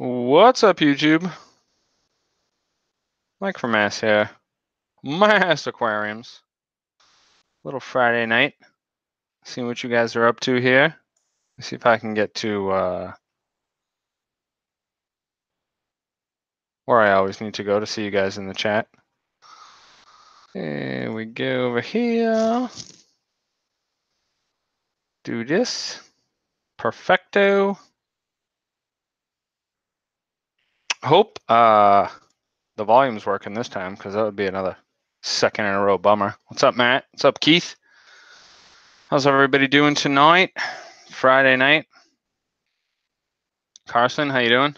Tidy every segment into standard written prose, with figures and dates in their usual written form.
What's up, YouTube? Mike from Mass here. Mass Aquariums. Little Friday night. See what you guys are up to here. Let's see if I can get to where I always need to go to see you guys in the chat. Here we go over here. Do this. Perfecto. Hope the volume's working this time, because that would be another second in a row bummer. What's up, Matt? What's up, Keith? How's everybody doing tonight? Friday night. Carson, how you doing?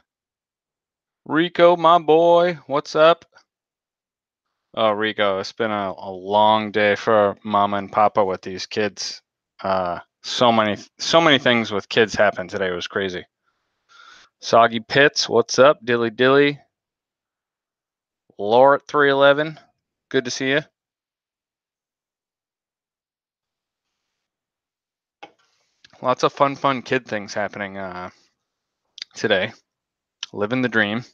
Rico, my boy, what's up? Oh, Rico, it's been a long day for Mama and Papa with these kids. So many things with kids happened today. It was crazy. Soggy Pits, what's up? Dilly Dilly. Laura at 311, good to see you. Lots of fun kid things happening today. Living the dream.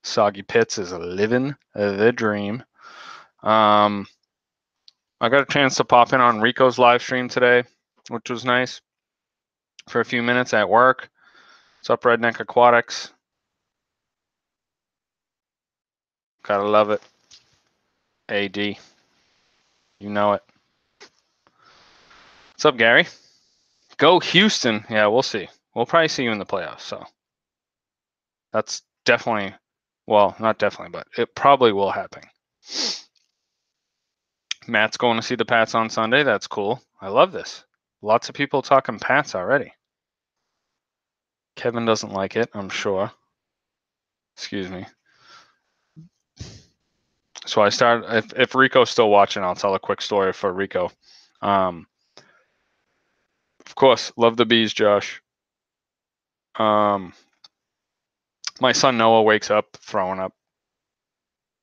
Soggy Pits is living the dream. I got a chance to pop in on Rico's live stream today, which was nice, for a few minutes at work. What's up, Redneck Aquatics? Gotta love it. AD. You know it. What's up, Gary? Go Houston. Yeah, we'll see. We'll probably see you in the playoffs, so that's definitely, well, not definitely, but it probably will happen. Matt's going to see the Pats on Sunday. That's cool. I love this. Lots of people talking Pats already. Kevin doesn't like it, I'm sure. Excuse me. So I started, if Rico's still watching, I'll tell a quick story for Rico. Of course, love the bees, Josh. My son Noah wakes up throwing up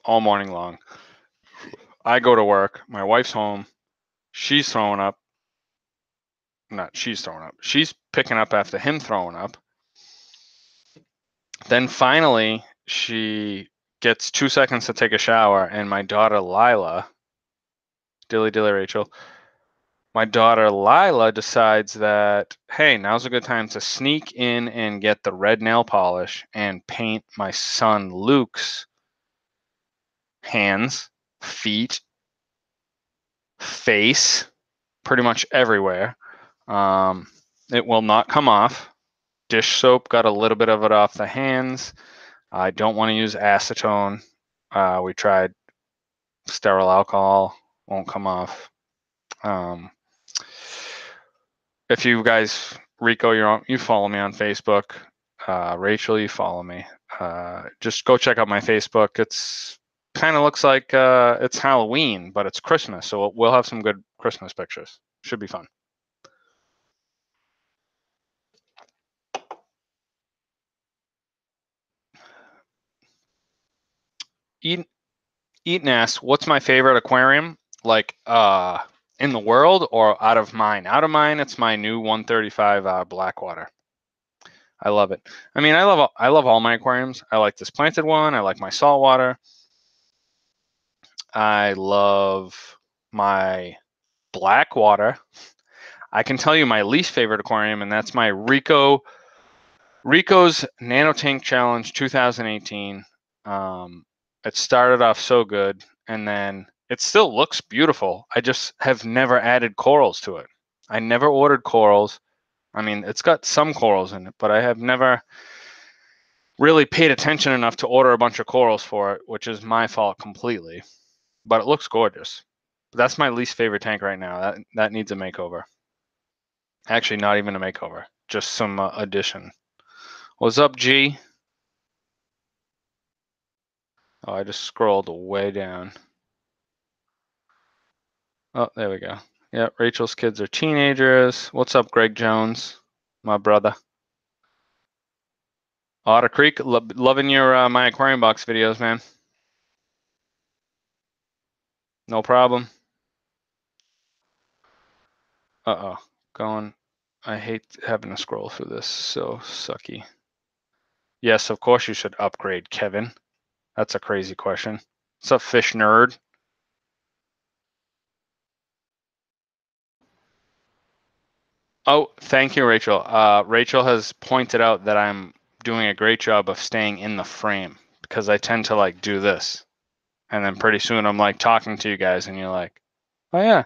all morning long. I go to work. My wife's home. She's throwing up. Not she's throwing up. She's picking up after him throwing up. Then finally, she gets 2 seconds to take a shower, and my daughter Lila, dilly Rachel, my daughter Lila decides that, hey, now's a good time to sneak in and get the red nail polish and paint my son Luke's hands, feet, face, pretty much everywhere. It will not come off. Dish soap got a little bit of it off the hands. I don't want to use acetone. We tried sterile alcohol, won't come off. If you guys, Rico, you follow me on Facebook. Rachel, you follow me. Just go check out my Facebook. It's kind of looks like it's Halloween, but it's Christmas, so we'll have some good Christmas pictures. Should be fun. Eaton asks, what's my favorite aquarium? Like in the world or out of mine? Out of mine, it's my new 135 Blackwater. I love it. I mean, I love all my aquariums. I like this planted one. I like my saltwater. I love my Blackwater. I can tell you my least favorite aquarium, and that's my Rico's Nano Tank Challenge 2018. It started off so good, and then it still looks beautiful. I just have never added corals to it. I never ordered corals. I mean, it's got some corals in it, but I have never really paid attention enough to order a bunch of corals for it, which is my fault completely. But it looks gorgeous. But that's my least favorite tank right now. That needs a makeover. Actually, not even a makeover, just some addition. What's up, G? Oh, I just scrolled way down. Oh, there we go. Yeah, Rachel's kids are teenagers. What's up, Greg Jones, my brother? Otter Creek, loving your my Aquarium Box videos, man. No problem. Uh-oh, going. I hate having to scroll through this. So sucky. Yes, of course you should upgrade, Kevin. That's a crazy question. What's up, fish nerd? Oh, thank you, Rachel. Rachel has pointed out that I'm doing a great job of staying in the frame because I tend to like do this. And then pretty soon I'm like talking to you guys and you're like, oh yeah.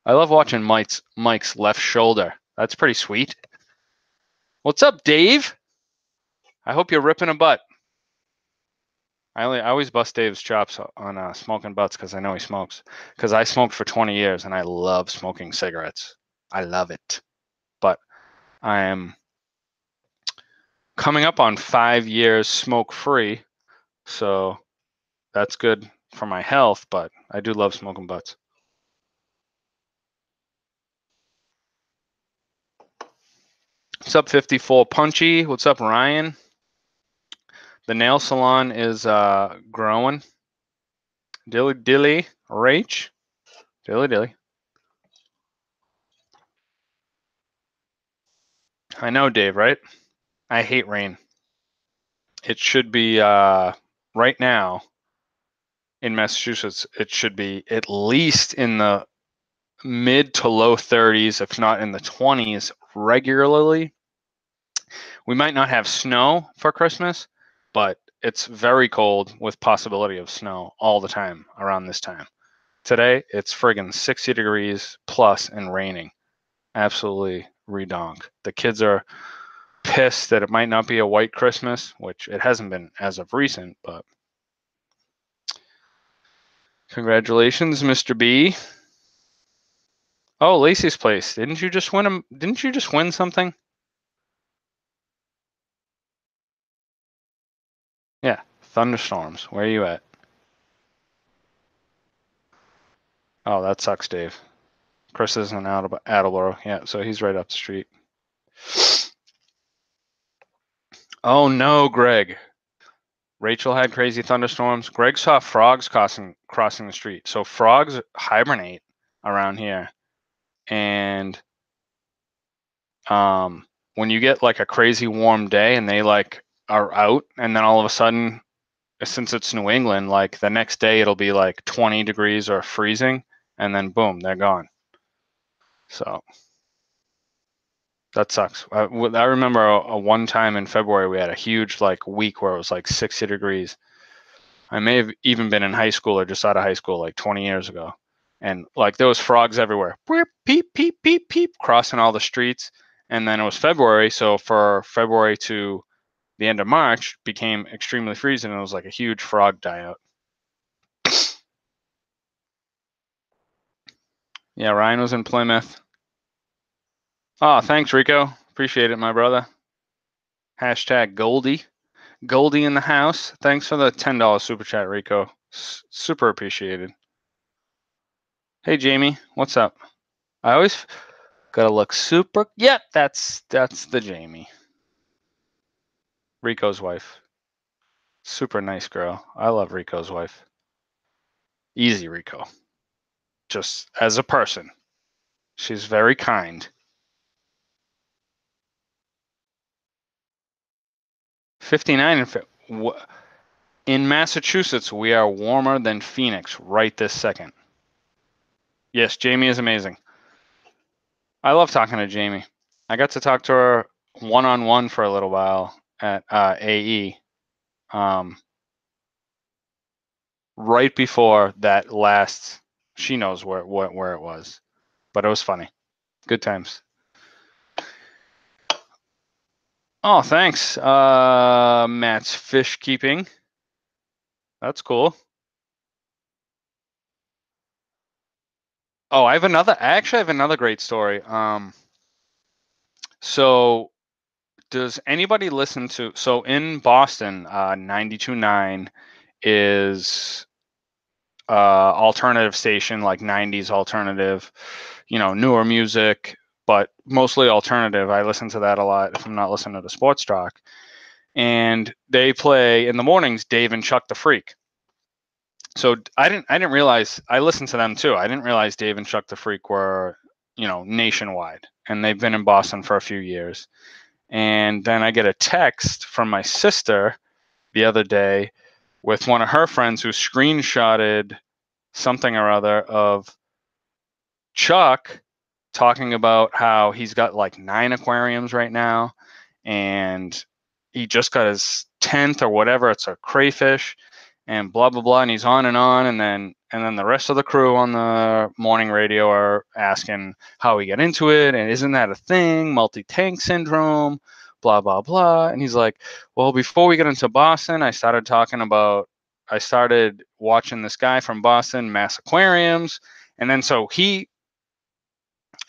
I love watching Mike's left shoulder. That's pretty sweet. What's up, Dave? I hope you're ripping a butt. I always bust Dave's chops on smoking butts because I know he smokes. Because I smoked for 20 years and I love smoking cigarettes. I love it. But I am coming up on 5 years smoke free, so that's good for my health. But I do love smoking butts. What's up, 54 Punchy? What's up, Ryan? The nail salon is growing. Dilly dilly, Rach. Dilly dilly. I know, Dave, right? I hate rain. It should be right now in Massachusetts, it should be at least in the mid to low 30s, if not in the 20s regularly. We might not have snow for Christmas, but it's very cold with possibility of snow all the time around this time. Today, it's friggin' 60 degrees plus and raining. Absolutely redonk. The kids are pissed that it might not be a white Christmas, which it hasn't been as of recent, but congratulations, Mr. B. Oh, Lacey's place. Didn't you just win something? Yeah, thunderstorms. Where are you at? Oh, that sucks, Dave. Chris is in Attleboro. Yeah, so he's right up the street. Oh no, Greg. Rachel had crazy thunderstorms. Greg saw frogs crossing the street. So frogs hibernate around here. And when you get like a crazy warm day and they like are out, and then all of a sudden, since it's New England, like the next day it'll be like 20 degrees or freezing, and then boom, they're gone. So that sucks. I remember a one time in February we had a huge like week where it was like 60 degrees. I may have even been in high school or just out of high school like 20 years ago. And like there was frogs everywhere. Peep, peep, peep, peep, crossing all the streets. And then it was February. So for February to the end of March became extremely freezing. And it was like a huge frog die out. Yeah, Ryan was in Plymouth. Oh, thanks, Rico. Appreciate it, my brother. Hashtag Goldie. Goldie in the house. Thanks for the $10 super chat, Rico. Super appreciated. Hey, Jamie. What's up? I always gotta look super. Yep, that's the Jamie. Rico's wife. Super nice girl. I love Rico's wife. Easy, Rico. Just as a person. She's very kind. 59 in Massachusetts, we are warmer than Phoenix right this second. Yes, Jamie is amazing. I love talking to Jamie. I got to talk to her one-on-one for a little while at AE. Right before that last, she knows where it was, but it was funny. Good times. Oh, thanks, Matt's fish keeping. That's cool. Oh, I actually have another great story. So does anybody listen to, so in Boston, 92.9 is alternative station, like 90s alternative, newer music, but mostly alternative. I listen to that a lot if I'm not listening to sports talk. And they play in the mornings Dave and Chuck the Freak. So I didn't realize, I listened to them too. I didn't realize Dave and Chuck the Freak were, nationwide, and they've been in Boston for a few years. And then I get a text from my sister the other day with one of her friends who screenshotted something or other of Chuck talking about how he's got like 9 aquariums right now, and he just got his 10th or whatever. It's a crayfish, and blah blah blah. And he's on, and then the rest of the crew on the morning radio are asking how he got into it, and isn't that a thing, multi-tank syndrome, blah blah blah. And he's like, well, before we get into Boston, I started watching this guy from Boston, Mass Aquariums, and then so he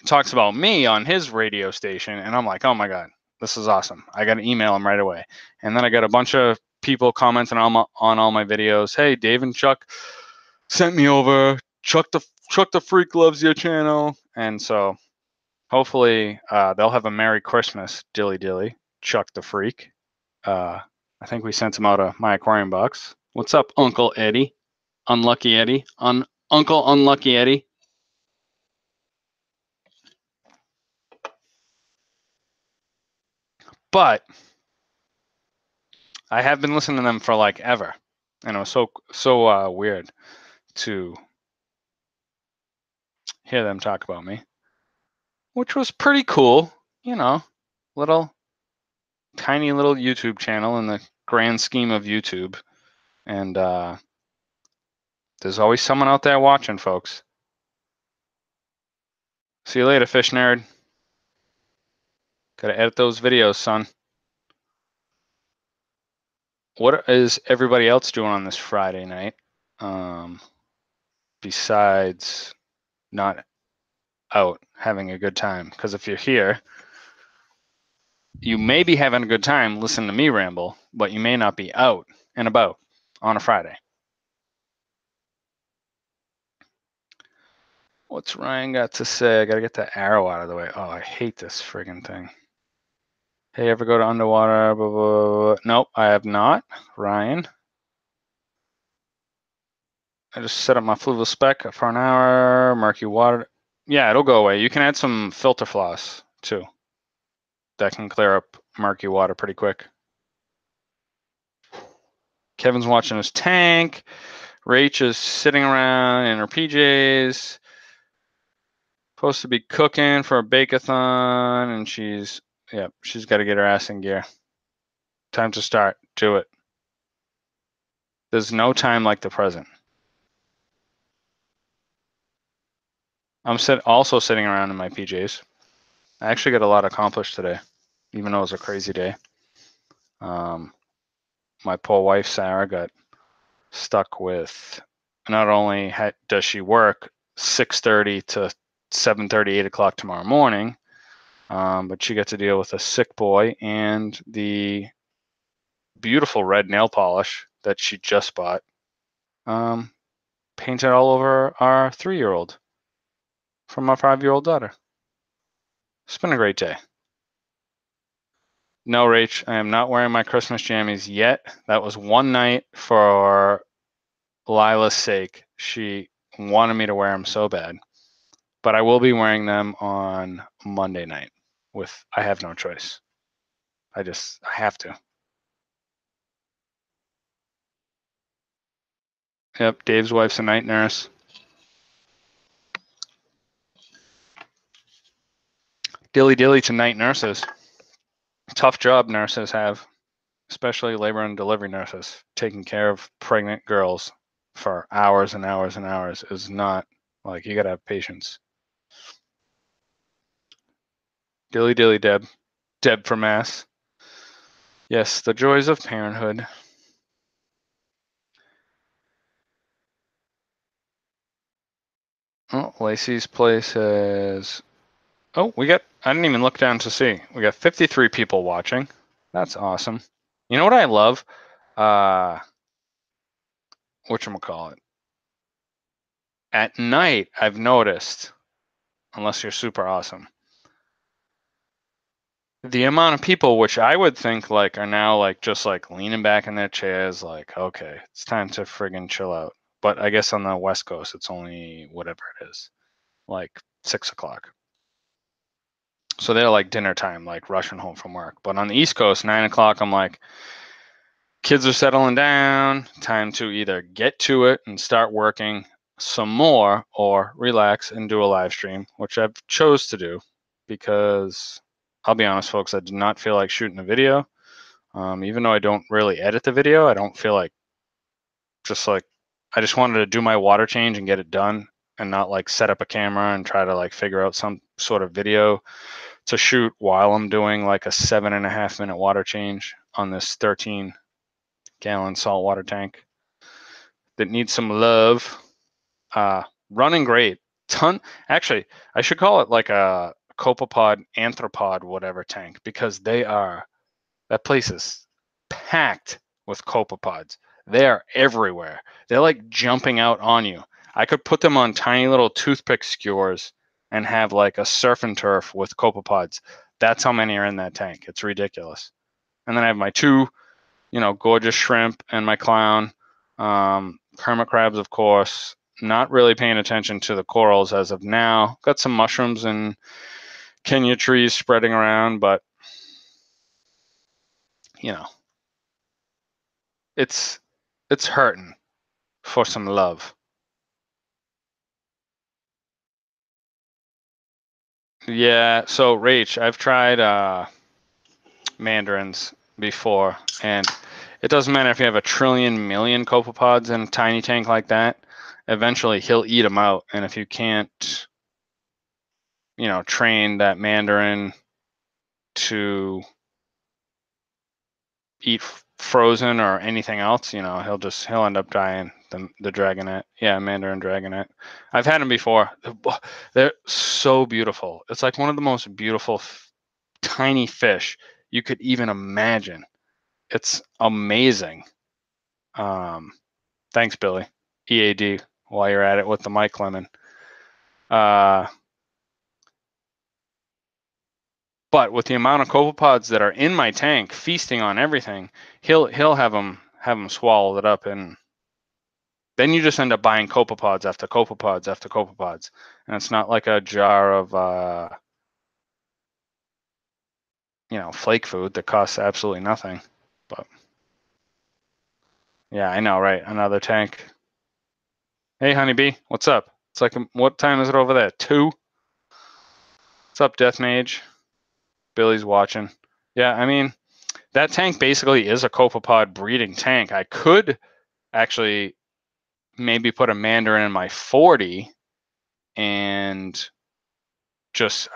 talks about me on his radio station, and I'm like, oh my god, this is awesome. I got to email him right away. And then I got a bunch of people commenting on all my videos. Hey, Dave and Chuck sent me over. Chuck the Freak loves your channel. And so hopefully they'll have a Merry Christmas, dilly dilly, Chuck the Freak. I think we sent him out of my aquarium box. What's up, Uncle Eddie? Unlucky Eddie. Uncle Unlucky Eddie. But I have been listening to them for like ever, and it was so weird to hear them talk about me, which was pretty cool. You know, tiny little YouTube channel in the grand scheme of YouTube, and there's always someone out there watching, folks. See you later, fish nerd. Gotta edit those videos, son. What is everybody else doing on this Friday night? Besides not out having a good time, because if you're here, you may be having a good time listening to me ramble, but you may not be out and about on a Friday. What's Ryan got to say? I got to get that arrow out of the way. Oh, I hate this friggin' thing. Hey, ever go to underwater? Blah, blah, blah. Nope, I have not. Ryan. I just set up my fluval spec for an hour. Murky water. Yeah, it'll go away. You can add some filter floss too. That can clear up murky water pretty quick. Kevin's watching his tank. Rach is sitting around in her PJs. Supposed to be cooking for a bake-a-thon, and she's got to get her ass in gear. Time to start. Do it. There's no time like the present. I'm also sitting around in my PJs. I actually got a lot accomplished today, even though it was a crazy day. My poor wife, Sarah, got stuck with, not only does she work 6:30 to 7:30, 8 o'clock tomorrow morning, but she got to deal with a sick boy and the beautiful red nail polish that she just bought, painted all over our 3-year-old from our 5-year-old daughter. It's been a great day. No, Rach, I am not wearing my Christmas jammies yet. That was one night for Lila's sake. She wanted me to wear them so bad. But I will be wearing them on Monday night. I have no choice. I have to. Yep, Dave's wife's a night nurse. Dilly dilly to night nurses. Tough job nurses have, especially labor and delivery nurses. Taking care of pregnant girls for hours and hours and hours is not, like, you gotta have patience. Dilly dilly Deb. Deb from Mass. Yes, the joys of parenthood. Oh, Lacey's place is... Oh, I didn't even look down to see. We got 53 people watching. That's awesome. You know what I love? Whatchamacallit? At night, I've noticed, unless you're super awesome, the amount of people, which I would think like are now like just like leaning back in their chairs, like, okay, it's time to friggin' chill out. But I guess on the West Coast, it's only whatever it is, like 6 o'clock. So they're like dinner time, like rushing home from work. But on the East Coast, 9 o'clock, I'm like, kids are settling down, time to either get to it and start working some more or relax and do a live stream, which I've chose to do because I'll be honest, folks, I did not feel like shooting a video. Even though I don't really edit the video, I don't feel like I just wanted to do my water change and get it done and not like set up a camera and try to like figure out some sort of video to shoot while I'm doing like a 7.5 minute water change on this 13-gallon saltwater tank that needs some love. Running great. Actually, I should call it like a copepod, anthropod, whatever tank, because that place is packed with copepods. They are everywhere. They're like jumping out on you. I could put them on tiny little toothpick skewers and have like a surf and turf with copepods. That's how many are in that tank. It's ridiculous. And then I have my two, gorgeous shrimp and my clown. Hermit crabs, of course. Not really paying attention to the corals as of now. Got some mushrooms and Kenya trees spreading around, but it's hurting for some love. Yeah, so Rach, I've tried mandarins before, and it doesn't matter if you have a trillion million copepods in a tiny tank like that. Eventually, he'll eat them out, and if you can't, train that mandarin to eat frozen or anything else, he'll end up dying. The dragonet, yeah, mandarin dragonet. I've had them before. They're so beautiful. It's like one of the most beautiful tiny fish you could even imagine. It's amazing. Thanks, Billy. EAD, while you're at it with the mic lemon. But with the amount of copepods that are in my tank feasting on everything, he'll have them swallow it up, and then you just end up buying copepods after copepods after copepods, and it's not like a jar of flake food that costs absolutely nothing. But yeah, I know, right? Another tank. Hey, honeybee, what's up? It's like, what time is it over there? 2? What's up, Death Mage? Billy's watching. Yeah, I mean, that tank basically is a copepod breeding tank. I could actually maybe put a mandarin in my 40 and just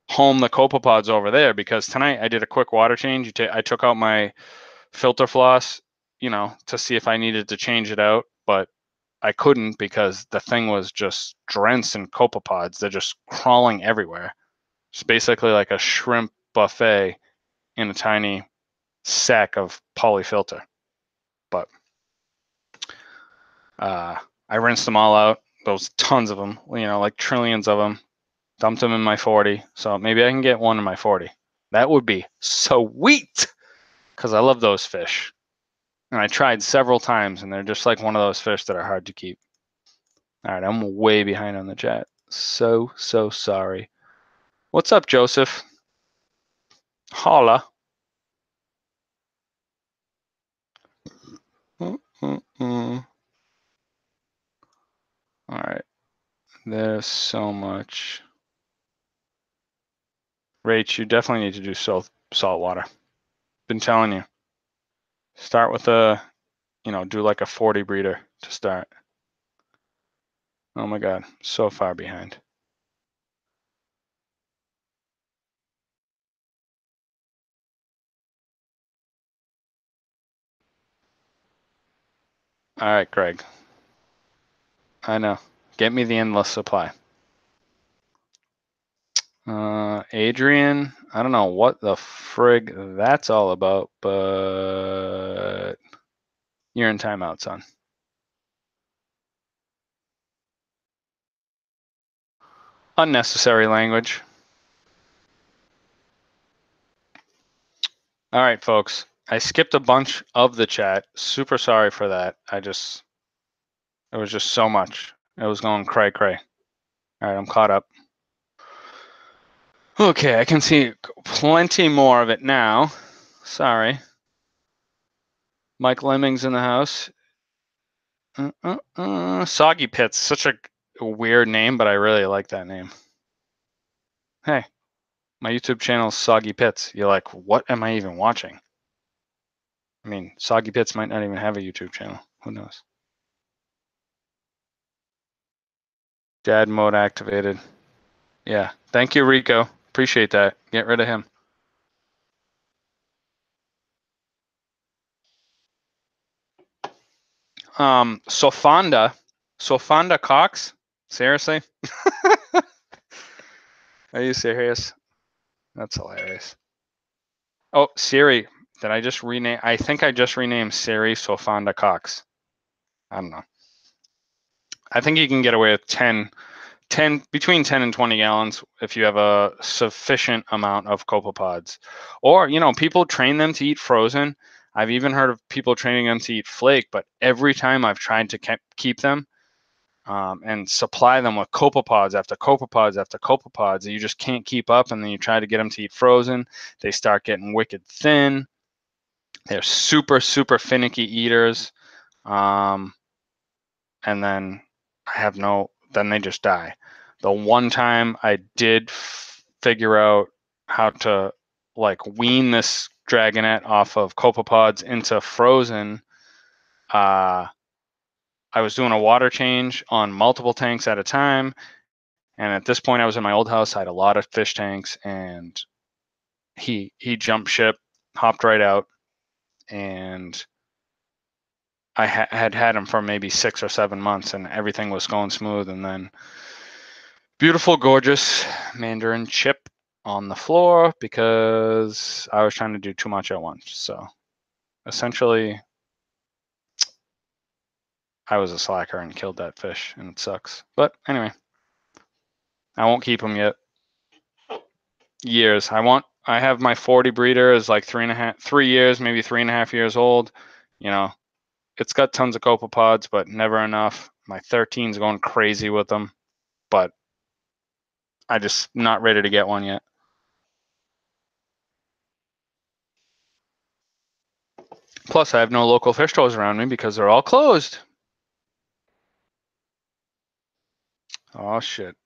home the copepods over there, because tonight I did a quick water change. I took out my filter floss, to see if I needed to change it out, but I couldn't because the thing was just drenched in copepods. They're just crawling everywhere. It's basically like a shrimp buffet in a tiny sack of polyfilter. But I rinsed them all out. Those tons of them, like trillions of them. Dumped them in my 40. So maybe I can get one in my 40. That would be sweet, because I love those fish. And I tried several times, and they're just like one of those fish that are hard to keep. All right, I'm way behind on the chat. So sorry. What's up, Joseph? Holla. All right. There's so much. Rach, you definitely need to do saltwater. Been telling you. Start with do like a 40 breeder to start. Oh my God, so far behind. All right, Greg. I know. Get me the endless supply. Adrian, I don't know what the frig that's all about, but you're in timeout, son. Unnecessary language. All right, folks. I skipped a bunch of the chat. Super sorry for that. It was just so much. It was going cray. All right, I'm caught up. Okay, I can see plenty more of it now. Sorry. Mike Lemming's in the house. Soggy Pits, such a weird name, but I really like that name. Hey, my YouTube channel is Soggy Pits. You're like, what am I even watching? I mean, Soggy Pits might not even have a YouTube channel. Who knows? Dad mode activated. Yeah. Thank you, Rico. Appreciate that. Get rid of him. Sofanda Cox. Seriously? Are you serious? That's hilarious. Oh, Siri. Did I just rename? I think I just renamed Siri Sofanda Cox. I don't know. I think you can get away with 10, between 10 and 20 gallons if you have a sufficient amount of copepods. Or, people train them to eat frozen. I've even heard of people training them to eat flake, but every time I've tried to keep them and supply them with copepods after copepods after copepods, you just can't keep up. And then you try to get them to eat frozen. They start getting wicked thin. They're super, super finicky eaters. And then then they just die. The one time I did figure out how to wean this dragonet off of copepods into frozen, I was doing a water change on multiple tanks at a time. And at this point, I was in my old house. I had a lot of fish tanks, and he jumped ship, hopped right out, and I had him for maybe 6 or 7 months, and everything was going smooth. And then beautiful, gorgeous mandarin chip on the floor because I was trying to do too much at once. So essentially, I was a slacker and killed that fish, and it sucks. But anyway, I won't keep him yet. Years. I have my 40 breeder is like 3 years, maybe 3.5 years old. It's got tons of copepods, but never enough. My 13's going crazy with them, but I just not ready to get one yet. Plus, I have no local fish stores around me because they're all closed. Oh shit!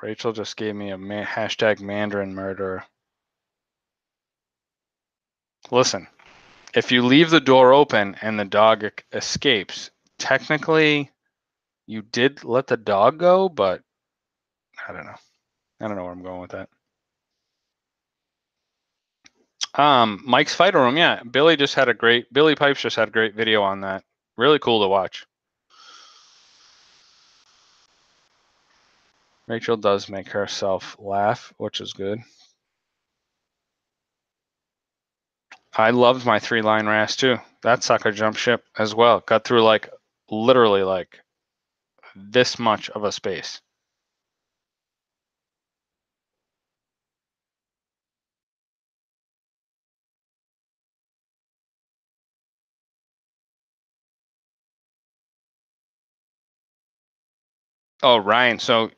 Rachel just gave me a hashtag Mandarin murderer. Listen, if you leave the door open and the dog escapes, technically you did let the dog go, but I don't know. I don't know where I'm going with that. Mike's Fighter Room, yeah. Billy Pipes just had a great video on that. Really cool to watch. Rachel does make herself laugh, which is good. I loved my 3-line wrasse too. That sucker jumped ship as well. Got through literally this much of a space. Oh, Ryan, so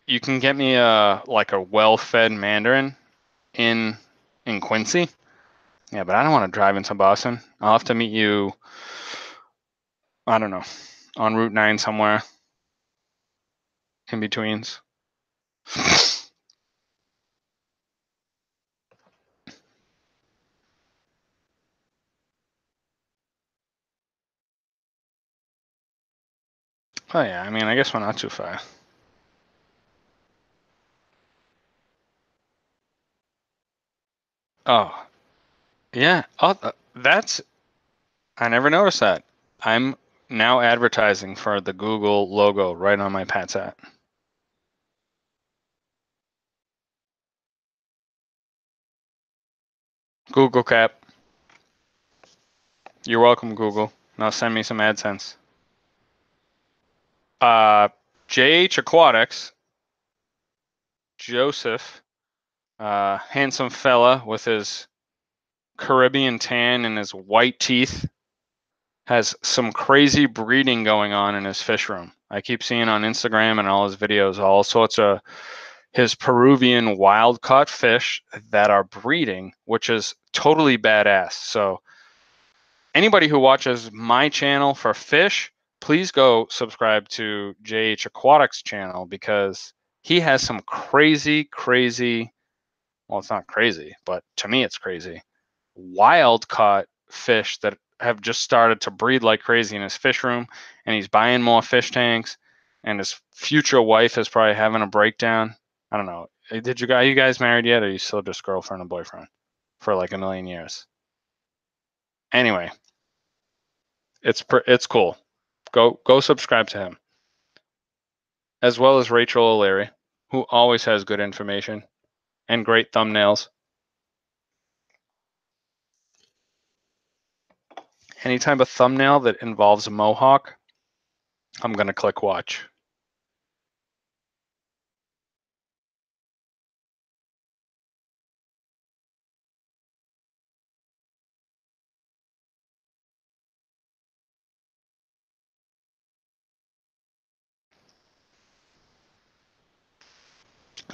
you can get me a well-fed Mandarin in Quincy. Yeah, but I don't want to drive into Boston. I'll have to meet you, I don't know, on Route 9 somewhere in betweens. Oh yeah, I mean, I guess we're not too far. Oh, yeah. Oh, I never noticed that. I'm now advertising for the Google logo right on my Pat's hat. Google Cap. You're welcome, Google. Now send me some AdSense. JH Aquatics, Joseph, handsome fella with his Caribbean tan and his white teeth, has some crazy breeding going on in his fish room. I keep seeing on Instagram and all his videos all sorts of his Peruvian wild caught fish that are breeding, which is totally badass. So anybody who watches my channel for fish, please go subscribe to JH Aquatics channel, because he has some crazy, well, it's not crazy, but to me it's crazy, wild caught fish that have just started to breed like crazy in his fish room, and he's buying more fish tanks, and his future wife is probably having a breakdown. I don't know. Are you guys married yet, or are you still just girlfriend and boyfriend for like a million years? Anyway, it's cool. Go subscribe to him, as well as Rachel O'Leary, who always has good information and great thumbnails. Any type of thumbnail that involves a mohawk, I'm gonna click watch.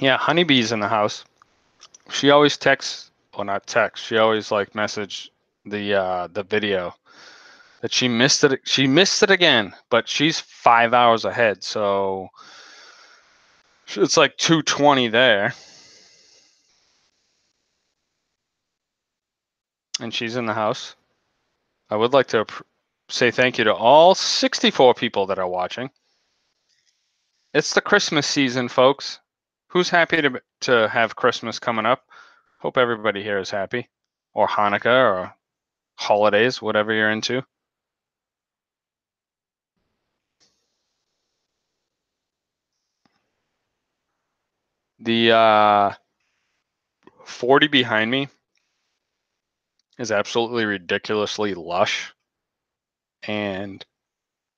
Yeah, Honeybee's in the house. She always texts, well, not text. She always like message the video that she missed it. She missed it again, but she's 5 hours ahead, so it's like 2:20 there, and she's in the house. I would like to say thank you to all 64 people that are watching. It's the Christmas season, folks. Who's happy to have Christmas coming up? Hope everybody here is happy, or Hanukkah, or holidays, whatever you're into. The 40 behind me is absolutely ridiculously lush, and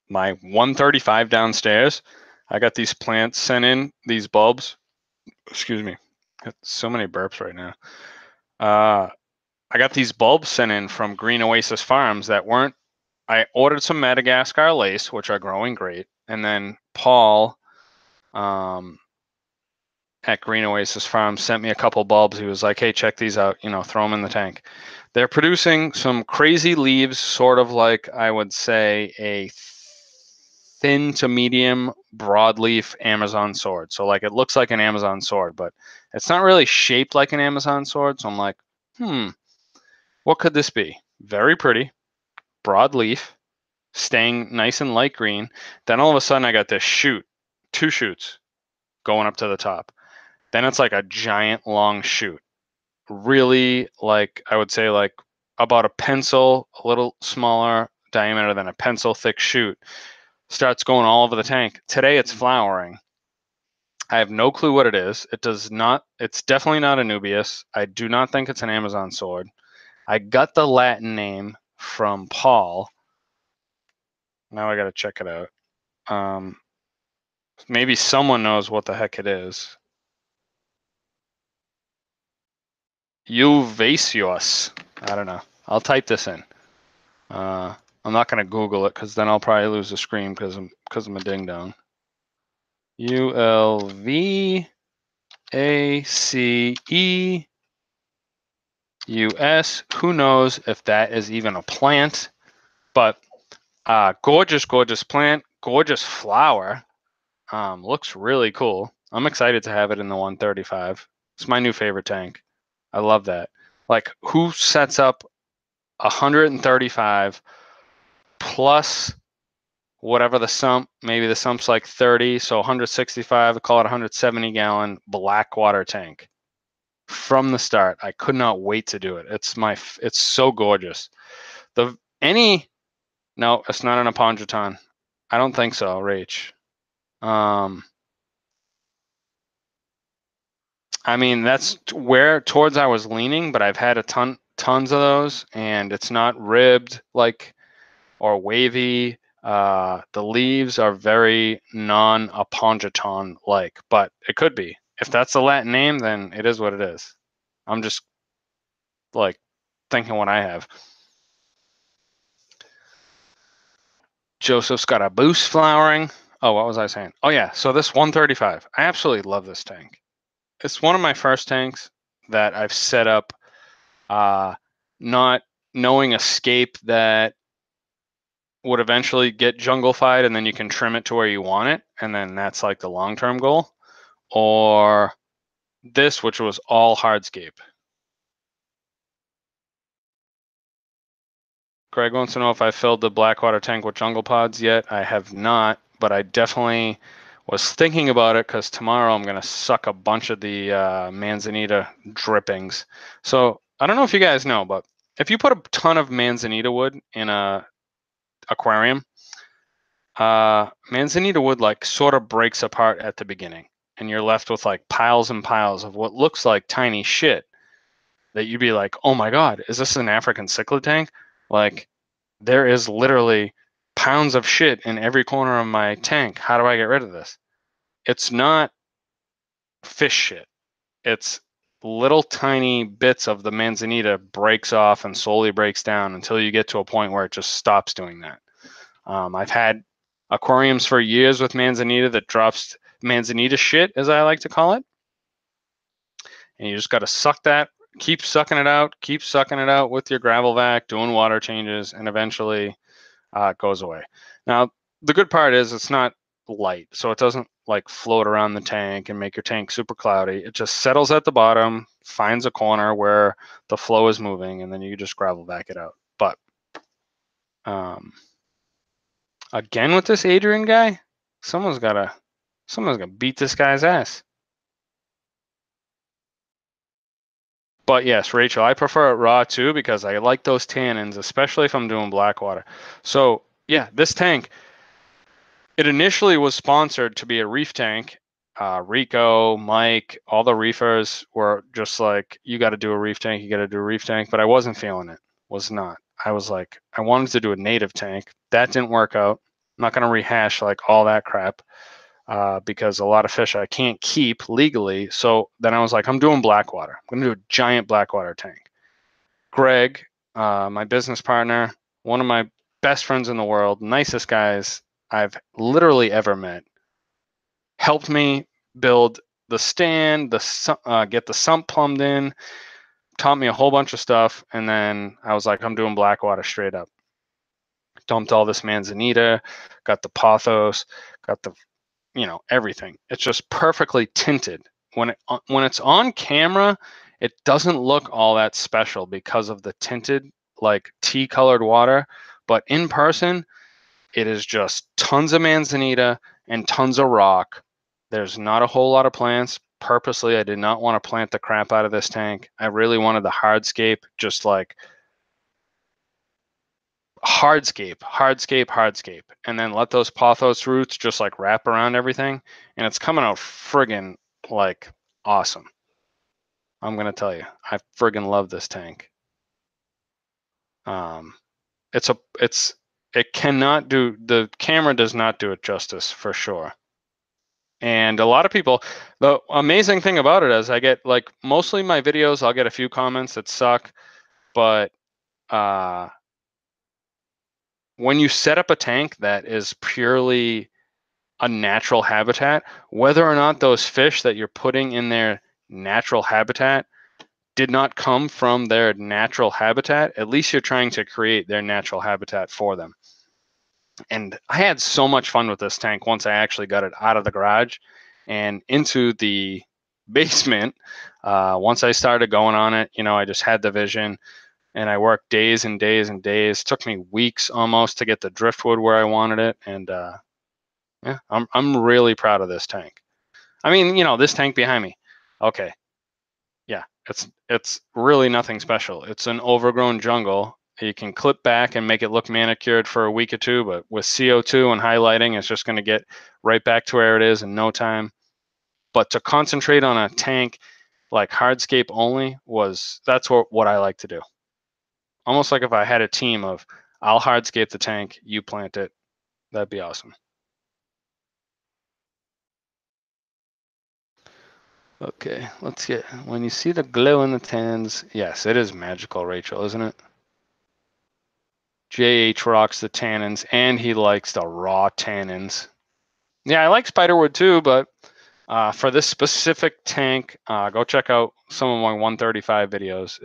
my 135 downstairs, I got these plants sent in, these bulbs. Excuse me, got so many burps right now. I got these bulbs sent in from Green Oasis Farms that weren't. I ordered some Madagascar lace, which are growing great, and then Paul at Green Oasis Farm sent me a couple bulbs. He was like, hey, check these out, throw them in the tank. They're producing some crazy leaves, sort of like, I would say, a thin to medium broadleaf Amazon sword. So like, it looks like an Amazon sword, but it's not really shaped like an Amazon sword. So I'm like, what could this be? Very pretty, broadleaf, staying nice and light green. Then all of a sudden I got this shoot, 2 shoots going up to the top. Then it's like a giant long shoot. Really, like, I would say like about a pencil, a little smaller diameter than a pencil thick shoot. Starts going all over the tank. Today it's flowering. I have no clue what it is. It's definitely not a Nubius. I do not think it's an Amazon sword. I got the Latin name from Paul. Now I got to check it out. Maybe someone knows what the heck it is. Uvasios. I don't know. I'll type this in. I'm not going to Google it, because then I'll probably lose the screen because I'm a ding dong. ULVACEUS. Who knows if that is even a plant? But gorgeous, gorgeous plant, gorgeous flower. Looks really cool. I'm excited to have it in the 135. It's my new favorite tank. I love that. Like, who sets up 135 plus whatever the sump, maybe the sump's like 30, so 165, call it 170 gallon black water tank from the start. I could not wait to do it. It's so gorgeous. No, it's not an Aponjaton. I don't think so, Rach. I mean, that's where towards I was leaning, but I've had tons of those, and it's not ribbed like or wavy. The leaves are very non-Aponjaton like, but it could be. If that's the Latin name, then it is what it is. I'm just like thinking what I have. Joseph's got a boost flowering. Oh, what was I saying? Oh yeah, so this 135. I absolutely love this tank. it's one of my first tanks that I've set up, not knowing escape that would eventually get jungle-fied, and then you can trim it to where you want it, and then that's like the long-term goal. Or this, which was all hardscape. Greg wants to know if I filled the Blackwater tank with jungle pods yet. I have not, but I definitely was thinking about it because tomorrow I'm going to suck a bunch of the manzanita drippings. So I don't know if you guys know, but if you put a ton of manzanita wood in a aquarium, manzanita wood like sort of breaks apart at the beginning, and you're left with like piles and piles of what looks like tiny shit that you'd be like, oh my God, is this an African cichlid tank? Like, there is literally pounds of shit in every corner of my tank. How do I get rid of this? It's not fish shit. It's little tiny bits of the manzanita breaks off and slowly breaks down until you get to a point where it just stops doing that. I've had aquariums for years with manzanita that drops manzanita shit, as I like to call it. And you just got to suck that, keep sucking it out with your gravel vac, doing water changes, and eventually it goes away. Now, the good part is it's not light, so it doesn't like float around the tank and make your tank super cloudy. It just settles at the bottom, finds a corner where the flow is moving, and then you just gravel vac it out. But again with this Adrian guy, someone's gonna beat this guy's ass. But yes, Rachel, I prefer it raw too because I like those tannins, especially if I'm doing Blackwater. So yeah, this tank, it initially was sponsored to be a reef tank. Rico, Mike, all the reefers were just like, you got to do a reef tank, you got to do a reef tank. But I wasn't feeling it, was not. I was like, I wanted to do a native tank. That didn't work out. I'm not going to rehash like all that crap because a lot of fish I can't keep legally. So then I was like, I'm doing Blackwater. I'm going to do a giant Blackwater tank. Greg, my business partner, one of my best friends in the world, nicest guys I've literally ever met, helped me build the stand, get the sump plumbed in, taught me a whole bunch of stuff, and then I was like, I'm doing Blackwater straight up. Dumped all this manzanita, got the pothos, got the, everything. It's just perfectly tinted. When it's on camera, it doesn't look all that special because of the tinted, like tea-colored water, but in person, it is just tons of manzanita and tons of rock. There's not a whole lot of plants. Purposely, I did not want to plant the crap out of this tank. I really wanted the hardscape, just like hardscape, and then let those pothos roots just like wrap around everything, and it's coming out friggin' like awesome. I'm gonna tell you, I friggin' love this tank. It cannot do, the camera does not do it justice for sure. And a lot of people, the amazing thing about it is I get like mostly my videos, I'll get a few comments that suck, but when you set up a tank that is purely a natural habitat, whether or not those fish that you're putting in their natural habitat did not come from their natural habitat, at least you're trying to create their natural habitat for them. And I had so much fun with this tank once I actually got it out of the garage and into the basement. Once I started going on it, I just had the vision and I worked days and days and days. It took me weeks almost to get the driftwood where I wanted it. And yeah, I'm really proud of this tank. I mean, this tank behind me. Okay. Yeah, it's really nothing special. It's an overgrown jungle. You can clip back and make it look manicured for a week or two, but with CO2 and highlighting, it's just going to get right back to where it is in no time. But to concentrate on a tank like hardscape only that's what I like to do. Almost like if I had a team of, I'll hardscape the tank, you plant it. That'd be awesome. Okay, let's get, when you see the glow in the tannins, yes, it is magical, Rachel, isn't it? JH rocks the tannins, and he likes the raw tannins. Yeah, I like spiderwood too, but For this specific tank, go check out some of my 135 videos.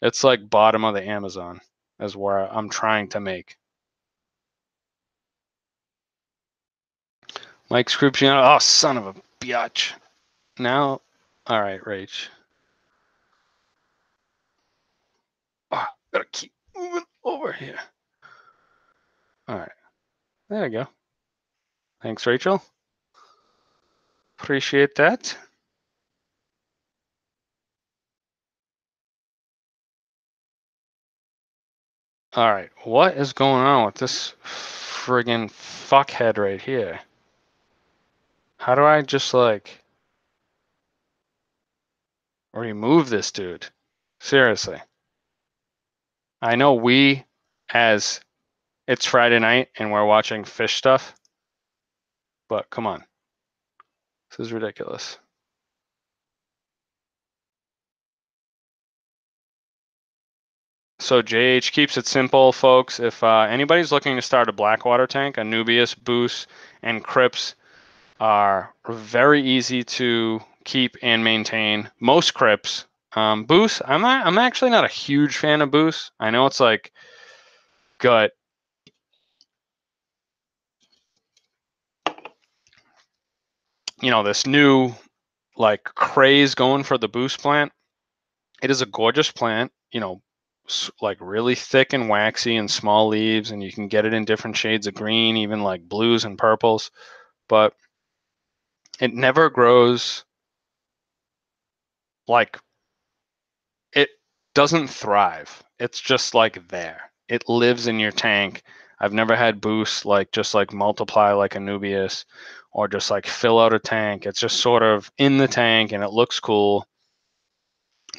It's like bottom of the Amazon is where I'm trying to make. Mike Scrupiano, oh, son of a biatch. Now, all right, Rach. Oh, gotta keep moving over here. All right, there you go. Thanks, Rachel. Appreciate that. All right, what is going on with this friggin' fuckhead right here? How do I just like remove this dude? Seriously. I know as it's Friday night and we're watching fish stuff, but come on. This is ridiculous. So JH keeps it simple, folks. If anybody's looking to start a blackwater tank, Anubias, Boost, and Crips are very easy to keep and maintain. Most Crips, Boost, I'm actually not a huge fan of Boost. I know it's like gut. You know, this new like craze going for the Boost plant. It is a gorgeous plant, you know, like really thick and waxy and small leaves, and you can get it in different shades of green, even like blues and purples, but it never grows like it doesn't thrive. It's just like there. It lives in your tank. I've never had boosts like just like multiply like Anubias or just like fill out a tank. It's just sort of in the tank and it looks cool.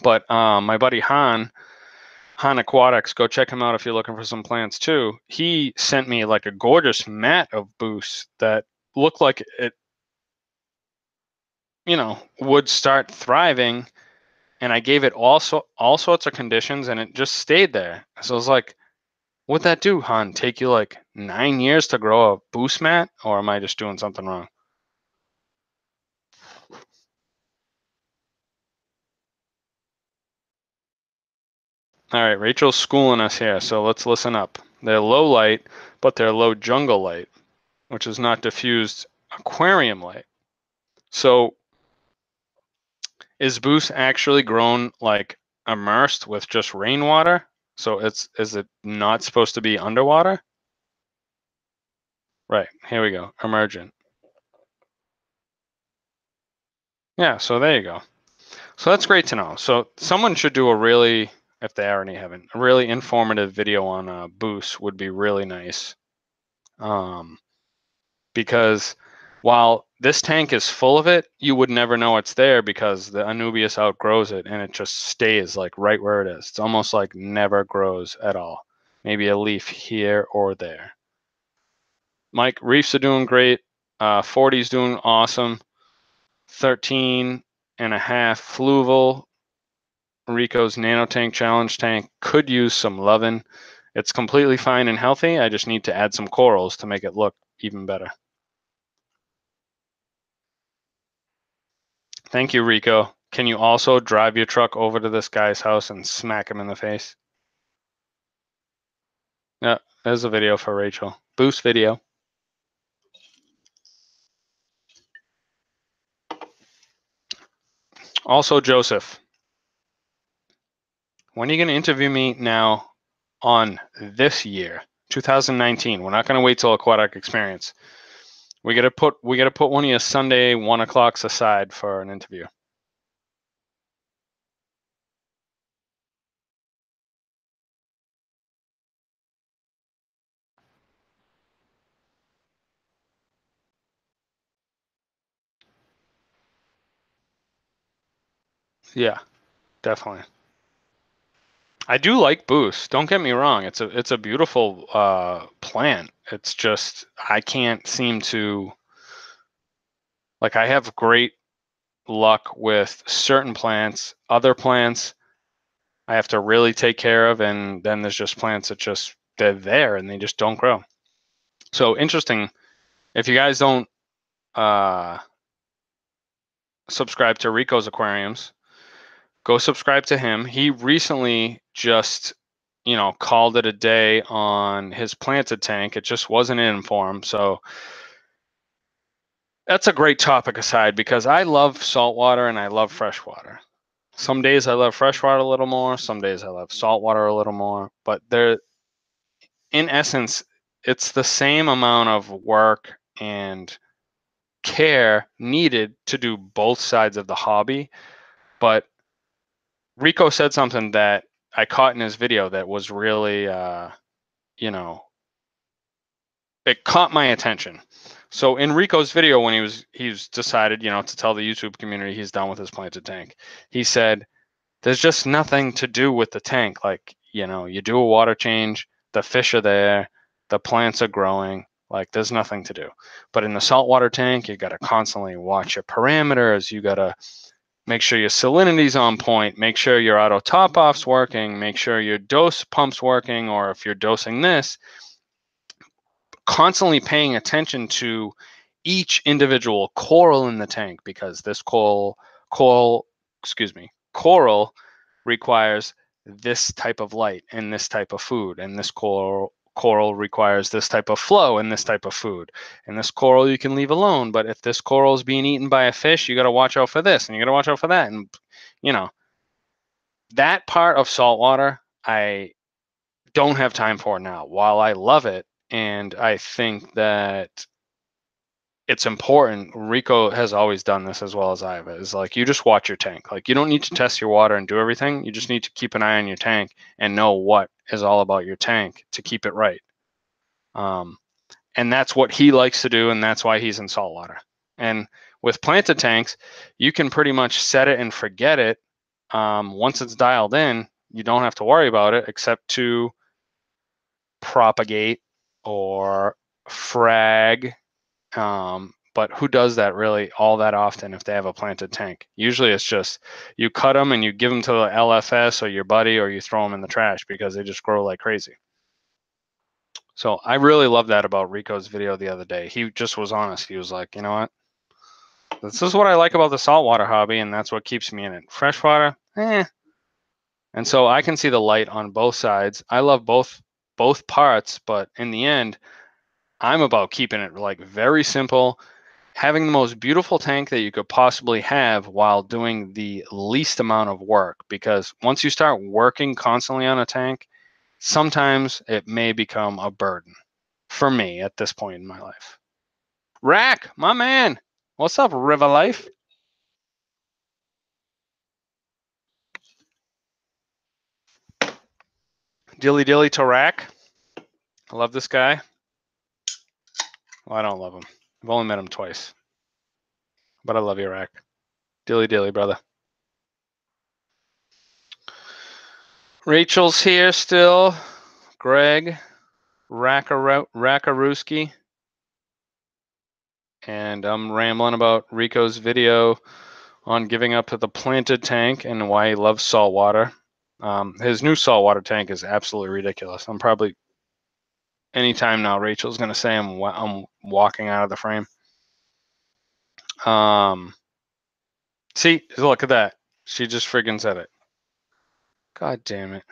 But my buddy Han Aquatics, go check him out if you're looking for some plants too. He sent me like a gorgeous mat of boosts that looked like it, you know, would start thriving. And I gave it all sorts of conditions, and it just stayed there. So I was like, "What'd that do, Han? Take you like 9 years to grow a boost mat, or am I just doing something wrong?" All right, Rachel's schooling us here, so let's listen up. They're low light, but they're low jungle light, which is not diffused aquarium light. So is Boost actually grown like immersed with just rainwater? So is it not supposed to be underwater? Right, here we go. Emergent. Yeah, so there you go. So that's great to know. So someone should do a really, if they already haven't, a really informative video on Boost would be really nice. Because while this tank is full of it, you would never know it's there because the Anubias outgrows it and it just stays like right where it is. It's almost like never grows at all. Maybe a leaf here or there. Mike, reefs are doing great. 40's doing awesome. 13 and a half fluval. Rico's Nano Tank Challenge tank could use some loving. It's completely fine and healthy. I just need to add some corals to make it look even better. Thank you, Rico. Can you also drive your truck over to this guy's house and smack him in the face? Yeah, there's a video for Rachel. Boost video. Also, Joseph, when are you going to interview me now on this year, 2019? We're not going to wait till Aquatic Experience. We got to put one of your Sunday 1 o'clocks aside for an interview. Yeah, definitely. I do like Boost. Don't get me wrong. It's a beautiful plant. It's just I can't seem to like I have great luck with certain plants. Other plants I have to really take care of, and then there's just plants that just they're there and they just don't grow. So interesting. If you guys don't subscribe to Rico's Aquariums. Go subscribe to him. He recently just, called it a day on his planted tank. It just wasn't in for him. So that's a great topic aside, because I love saltwater and I love freshwater. Some days I love freshwater a little more. Some days I love saltwater a little more. But in essence, it's the same amount of work and care needed to do both sides of the hobby. But Rico said something that I caught in his video that was really, it caught my attention. So in Rico's video, when he's decided, to tell the YouTube community he's done with his planted tank, he said, there's just nothing to do with the tank. Like, you do a water change, the fish are there, the plants are growing, like there's nothing to do. But in the saltwater tank, you got to constantly watch your parameters. You got to make sure your salinity's on point, make sure your auto top off's working, make sure your dose pump's working, or if you're dosing this, constantly paying attention to each individual coral in the tank, because this coral requires this type of light and this type of food, and this coral requires this type of flow and this type of food, and this coral you can leave alone, but if this coral is being eaten by a fish, you got to watch out for this and you got to watch out for that. And that part of saltwater I don't have time for now. While I love it and I think that it's important, Rico has always done this as well as I have. Is like, you just watch your tank. Like, you don't need to test your water and do everything. You just need to keep an eye on your tank and know what is all about your tank to keep it right. And that's what he likes to do, and that's why he's in saltwater. And with planted tanks, you can pretty much set it and forget it. Once it's dialed in, you don't have to worry about it except to propagate or frag. But who does that really all that often if they have a planted tank? Usually it's just you cut them and you give them to the LFS or your buddy, or you throw them in the trash because they just grow like crazy. So I really love that about Rico's video the other day. He just was honest. He was like, you know what? This is what I like about the saltwater hobby, and that's what keeps me in it. Freshwater, eh. And so I can see the light on both sides. I love both parts, but in the end, I'm about keeping it like very simple, having the most beautiful tank that you could possibly have while doing the least amount of work. Because once you start working constantly on a tank, sometimes it may become a burden for me at this point in my life. Rack, my man. What's up, River Life? Dilly dilly to Rack. I love this guy. Well, I don't love him. I've only met him twice. But I love you, Rack. Dilly dilly, brother. Rachel's here still. Greg. Rackarooski. And I'm rambling about Rico's video on giving up the planted tank and why he loves saltwater. His new saltwater tank is absolutely ridiculous. I'm probably, anytime now, Rachel's going to say I'm walking out of the frame. See, look at that. She just friggin' said it. God damn it.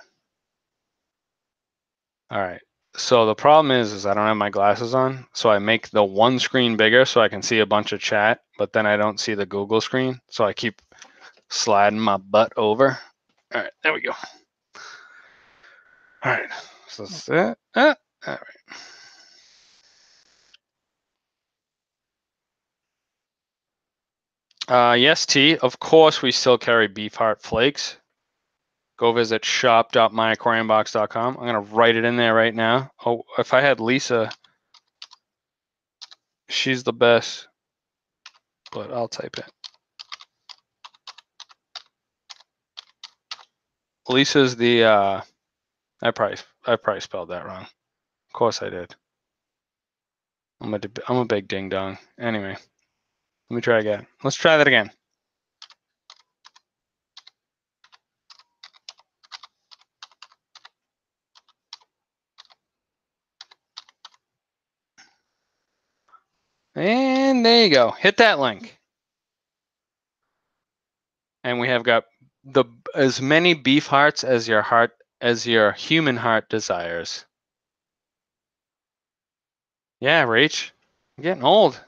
All right. So the problem is I don't have my glasses on. So I make the one screen bigger so I can see a bunch of chat, but then I don't see the Google screen. So I keep sliding my butt over. All right, there we go. All right. So that's it. All right. Yes, T. Of course, we still carry beef heart flakes. Go visit shop.myaquariumbox.com. I'm going to write it in there right now. Oh, if I had Lisa, she's the best, but I'll type it. Lisa's the, I probably spelled that wrong. Of course I did. I'm a big ding dong. Anyway, let me try again. Let's try that again. And there you go. Hit that link. And we have got as many beef hearts as your human heart desires. Yeah, Rach, I'm getting old.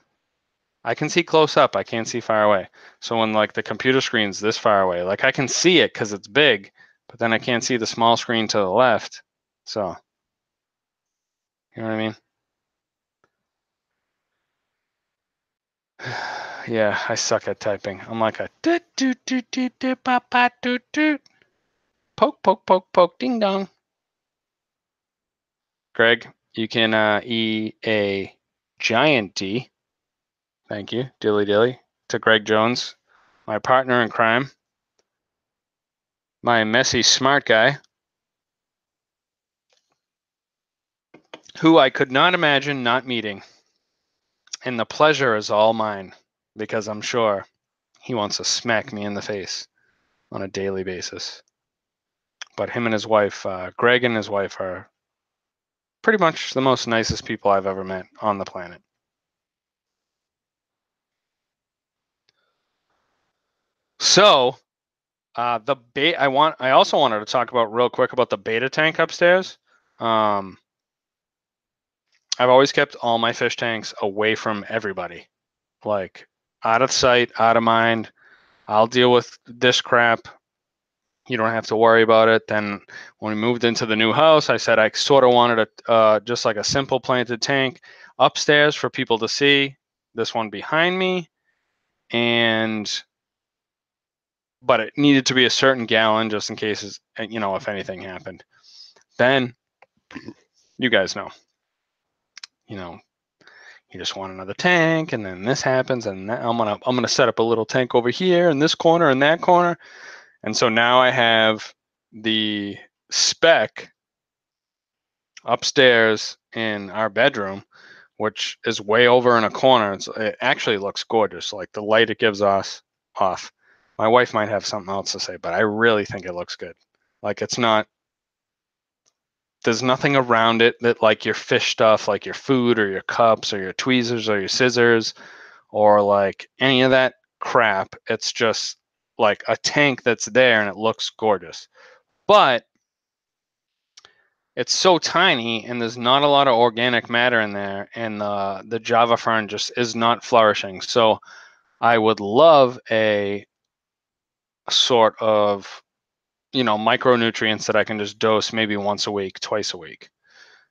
I can see close up. I can't see far away. So when like the computer screen's this far away, like I can see it because it's big, but then I can't see the small screen to the left. So, you know what I mean? Yeah, I suck at typing. I'm like a doot doot doot doot doot ba ba doot doot. Poke poke poke poke ding dong. Greg, you can e a giant D. Thank you, dilly dilly, to Greg Jones, my partner in crime, my messy smart guy, who I could not imagine not meeting. And the pleasure is all mine because I'm sure he wants to smack me in the face on a daily basis. But him and his wife, Greg and his wife, are pretty much the most nicest people I've ever met on the planet. So, I also wanted to talk about real quick about the beta tank upstairs. I've always kept all my fish tanks away from everybody, like out of sight, out of mind. I'll deal with this crap. You don't have to worry about it. Then when we moved into the new house, I said I sort of wanted just like a simple planted tank upstairs for people to see. This one behind me, but it needed to be a certain gallon just in case, if anything happened. Then you guys know, you know, you just want another tank, and then this happens, and I'm gonna set up a little tank over here in this corner and that corner, and so now I have the spec upstairs in our bedroom, which is way over in a corner. It actually looks gorgeous. Like the light it gives us off. My wife might have something else to say, but I really think it looks good. Like there's nothing around it that like your fish stuff, like your food or your cups or your tweezers or your scissors or like any of that crap. It's just like a tank that's there and it looks gorgeous. But it's so tiny and there's not a lot of organic matter in there, and the Java fern just is not flourishing. So I would love a sort of micronutrients that I can just dose maybe once a week, twice a week.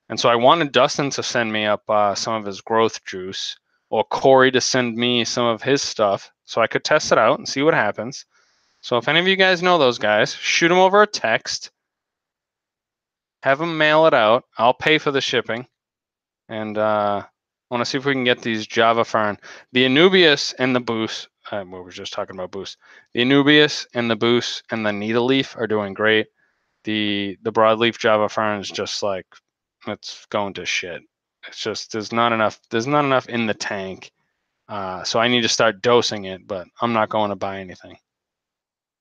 And so I wanted Dustin to send me up some of his growth juice, or Corey to send me some of his stuff so I could test it out and see what happens. So if any of you guys know those guys, shoot them over a text, have them mail it out. I'll pay for the shipping. And I want to see if we can get these Java fern. The Anubias and the Boost, we were just talking about Boost. The Anubias and the Boost and the Needle Leaf are doing great. The broadleaf Java fern is just like, it's going to shit. It's just there's not enough in the tank. So I need to start dosing it, but I'm not going to buy anything.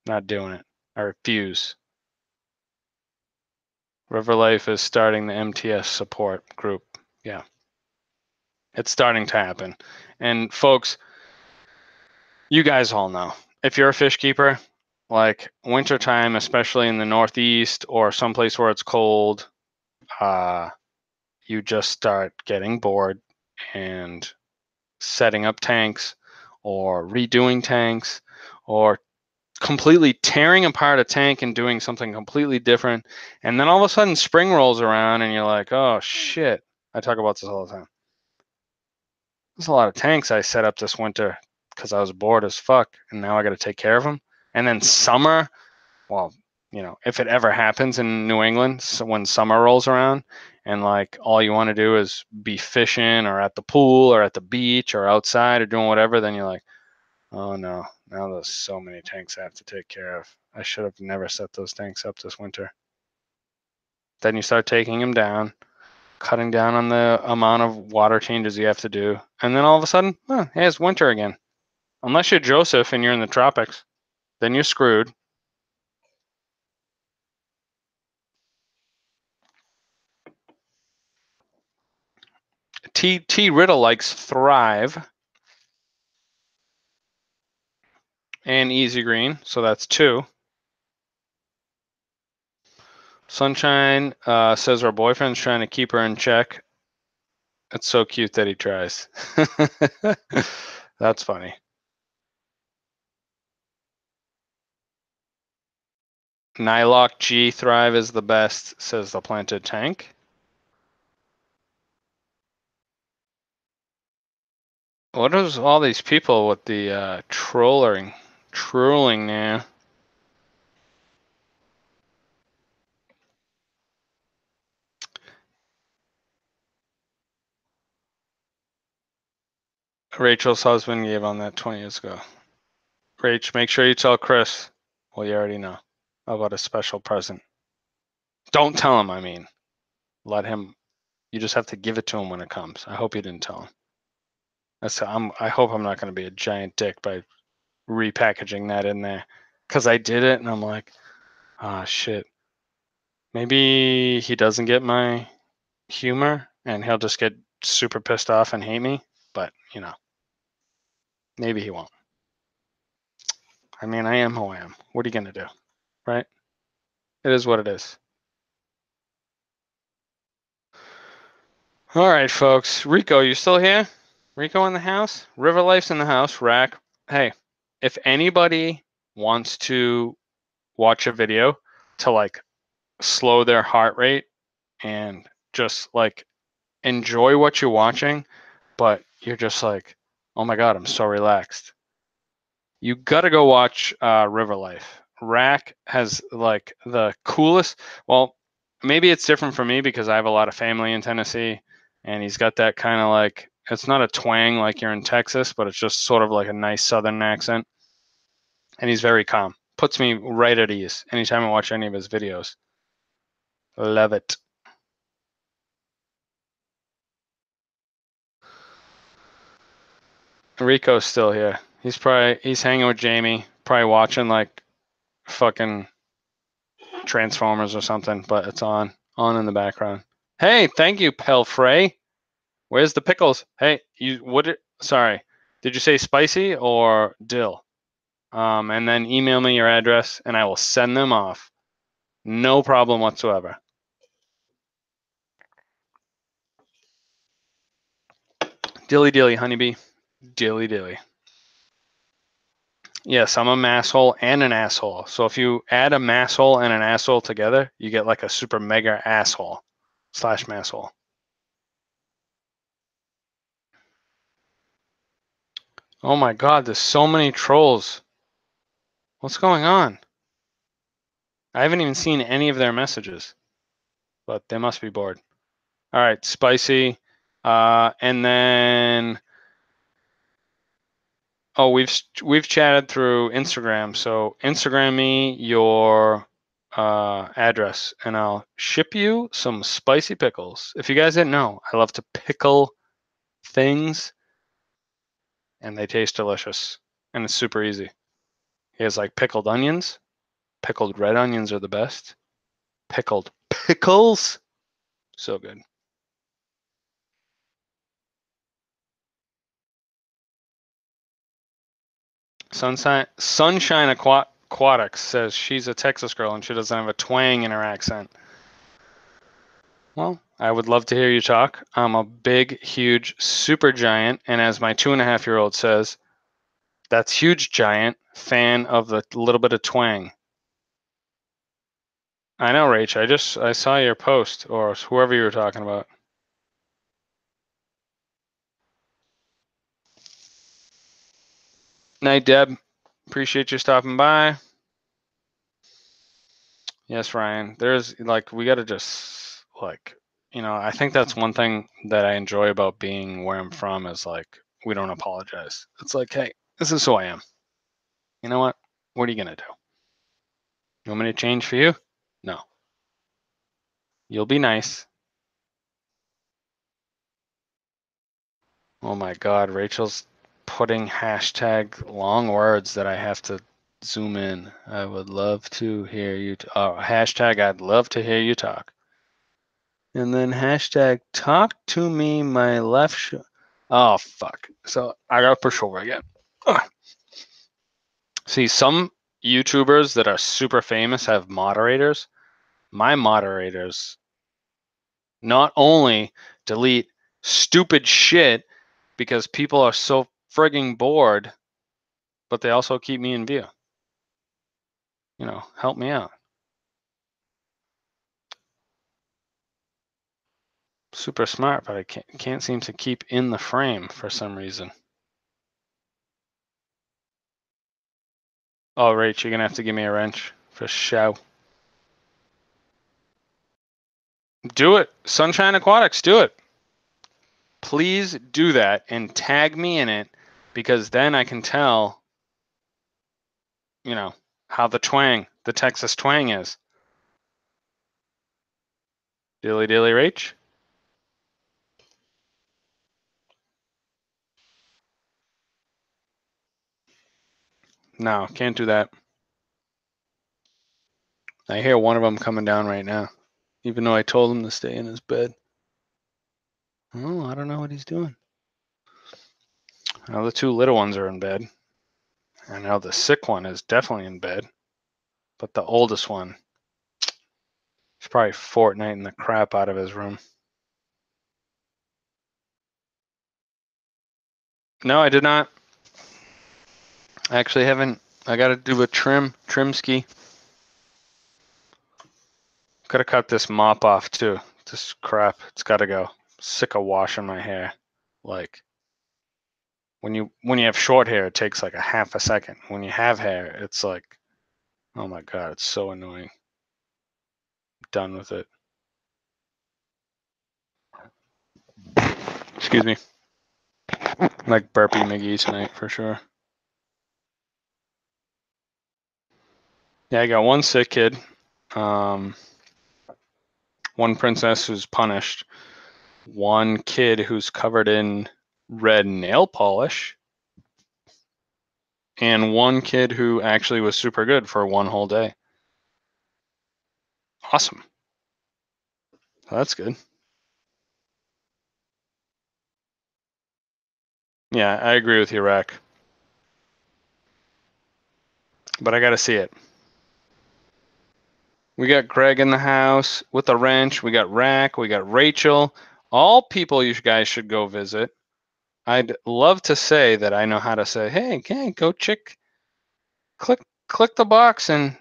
Not doing it. I refuse. River Life is starting the MTS support group. Yeah. It's starting to happen. And folks, you guys all know, if you're a fish keeper, like wintertime, especially in the Northeast or someplace where it's cold, you just start getting bored and setting up tanks or redoing tanks or completely tearing apart a tank and doing something completely different. And then all of a sudden spring rolls around and you're like, oh shit. I talk about this all the time. There's a lot of tanks I set up this winter because I was bored as fuck, and now I got to take care of them. And then summer, well, if it ever happens in New England, so when summer rolls around, and like all you want to do is be fishing or at the pool or at the beach or outside or doing whatever, then you're like, oh no, now there's so many tanks I have to take care of. I should have never set those tanks up this winter. Then you start taking them down, cutting down on the amount of water changes you have to do. And then all of a sudden, hey, it's winter again. Unless you're Joseph and you're in the tropics, then you're screwed. T Riddle likes Thrive. and Easy Green, so that's 2. Sunshine says her boyfriend's trying to keep her in check. It's so cute that he tries. That's funny. Nylock G Thrive is the best, says the planted tank. What is all these people with the trolling now? Rachel's husband gave on that 20 years ago. Rach, make sure you tell Chris. Well, you already know about a special present. Don't tell him, I mean. Let him. You just have to give it to him when it comes. I hope you didn't tell him. I hope I'm not going to be a giant dick by repackaging that in there. Because I did it, and I'm like, ah, shit. Maybe he doesn't get my humor, and he'll just get super pissed off and hate me. But, you know, maybe he won't. I mean, I am who I am. What are you going to do? Right? It is what it is. All right, folks. Rico, you still here? Rico in the house? River Life's in the house. Rack. Hey, if anybody wants to watch a video to like slow their heart rate and just like enjoy what you're watching, but you're just like, oh my God, I'm so relaxed. You got to go watch River Life. Rack has like the coolest. Well, maybe it's different for me because I have a lot of family in Tennessee, and he's got that kind of like, it's not a twang like you're in Texas, but it's just sort of like a nice Southern accent. And he's very calm. Puts me right at ease anytime I watch any of his videos. Love it. Rico's still here. He's hanging with Jamie, probably watching like fucking Transformers or something, but it's on in the background. Hey, thank you, Pelfrey. Where's the pickles? Hey, sorry. Did you say spicy or dill? And then email me your address and I will send them off. No problem whatsoever. Dilly dilly, honeybee. Dilly dilly. Yes, I'm a masshole and an asshole. So if you add a masshole and an asshole together, you get like a super mega asshole / masshole. Oh my God, there's so many trolls. What's going on? I haven't even seen any of their messages, but they must be bored. All right, spicy. And then, oh, we've chatted through Instagram. So Instagram me your address, and I'll ship you some spicy pickles. If you guys didn't know, I love to pickle things, and they taste delicious, and it's super easy. He has like pickled onions. Pickled red onions are the best. Pickled pickles, so good. Sunshine Aquatics says she's a Texas girl and she doesn't have a twang in her accent. Well, I would love to hear you talk. I'm a big, huge, super giant, and as my 2.5-year-old says, that's huge giant fan of the little bit of twang. I know, Rach. I saw your post, or whoever you were talking about. Night, Deb. Appreciate you stopping by. Yes, Ryan. There's like, we got to just like, I think that's one thing that I enjoy about being where I'm from is like, we don't apologize. It's like, hey, this is who I am. You know what? What are you going to do? You want me to change for you? No. You'll be nice. Oh my God, Rachel's putting hashtag long words that I have to zoom in. I would love to hear you. Hashtag I'd love to hear you talk. And then hashtag talk to me, my left. Oh, fuck. So I got to push over again. Ugh. See, some YouTubers that are super famous have moderators. My moderators not only delete stupid shit because people are so frigging bored, but they also keep me in view. You know, help me out. Super smart, but I can't seem to keep in the frame for some reason. Oh, Rach, you're gonna have to give me a wrench for show. Do it. Sunshine Aquatics, do it. Please do that and tag me in it, because then I can tell, you know, how the Texas twang is. Dilly dilly Rach. No, can't do that. I hear one of them coming down right now, even though I told him to stay in his bed. Oh, I don't know what he's doing. Now the two little ones are in bed. I know the sick one is definitely in bed, but the oldest one is probably Fortniting the crap out of his room. No, I did not. I actually haven't. I got to do a trim ski. Got to cut this mop off too. This crap, it's got to go. Sick of washing my hair. Like when you have short hair, it takes like a half a second. When you have hair, it's like, oh my god, it's so annoying. Done with it. Excuse me. Like burpee McGee tonight for sure. Yeah, I got one sick kid. One princess who's punished. One kid who's covered in red nail polish. And one kid who actually was super good for one whole day. Awesome. That's good. Yeah, I agree with you, Rack. But I got to see it. We got Greg in the house with a wrench. We got Rack. We got Rachel. All people you guys should go visit. I'd love to say that I know how to say, hey, go click the box and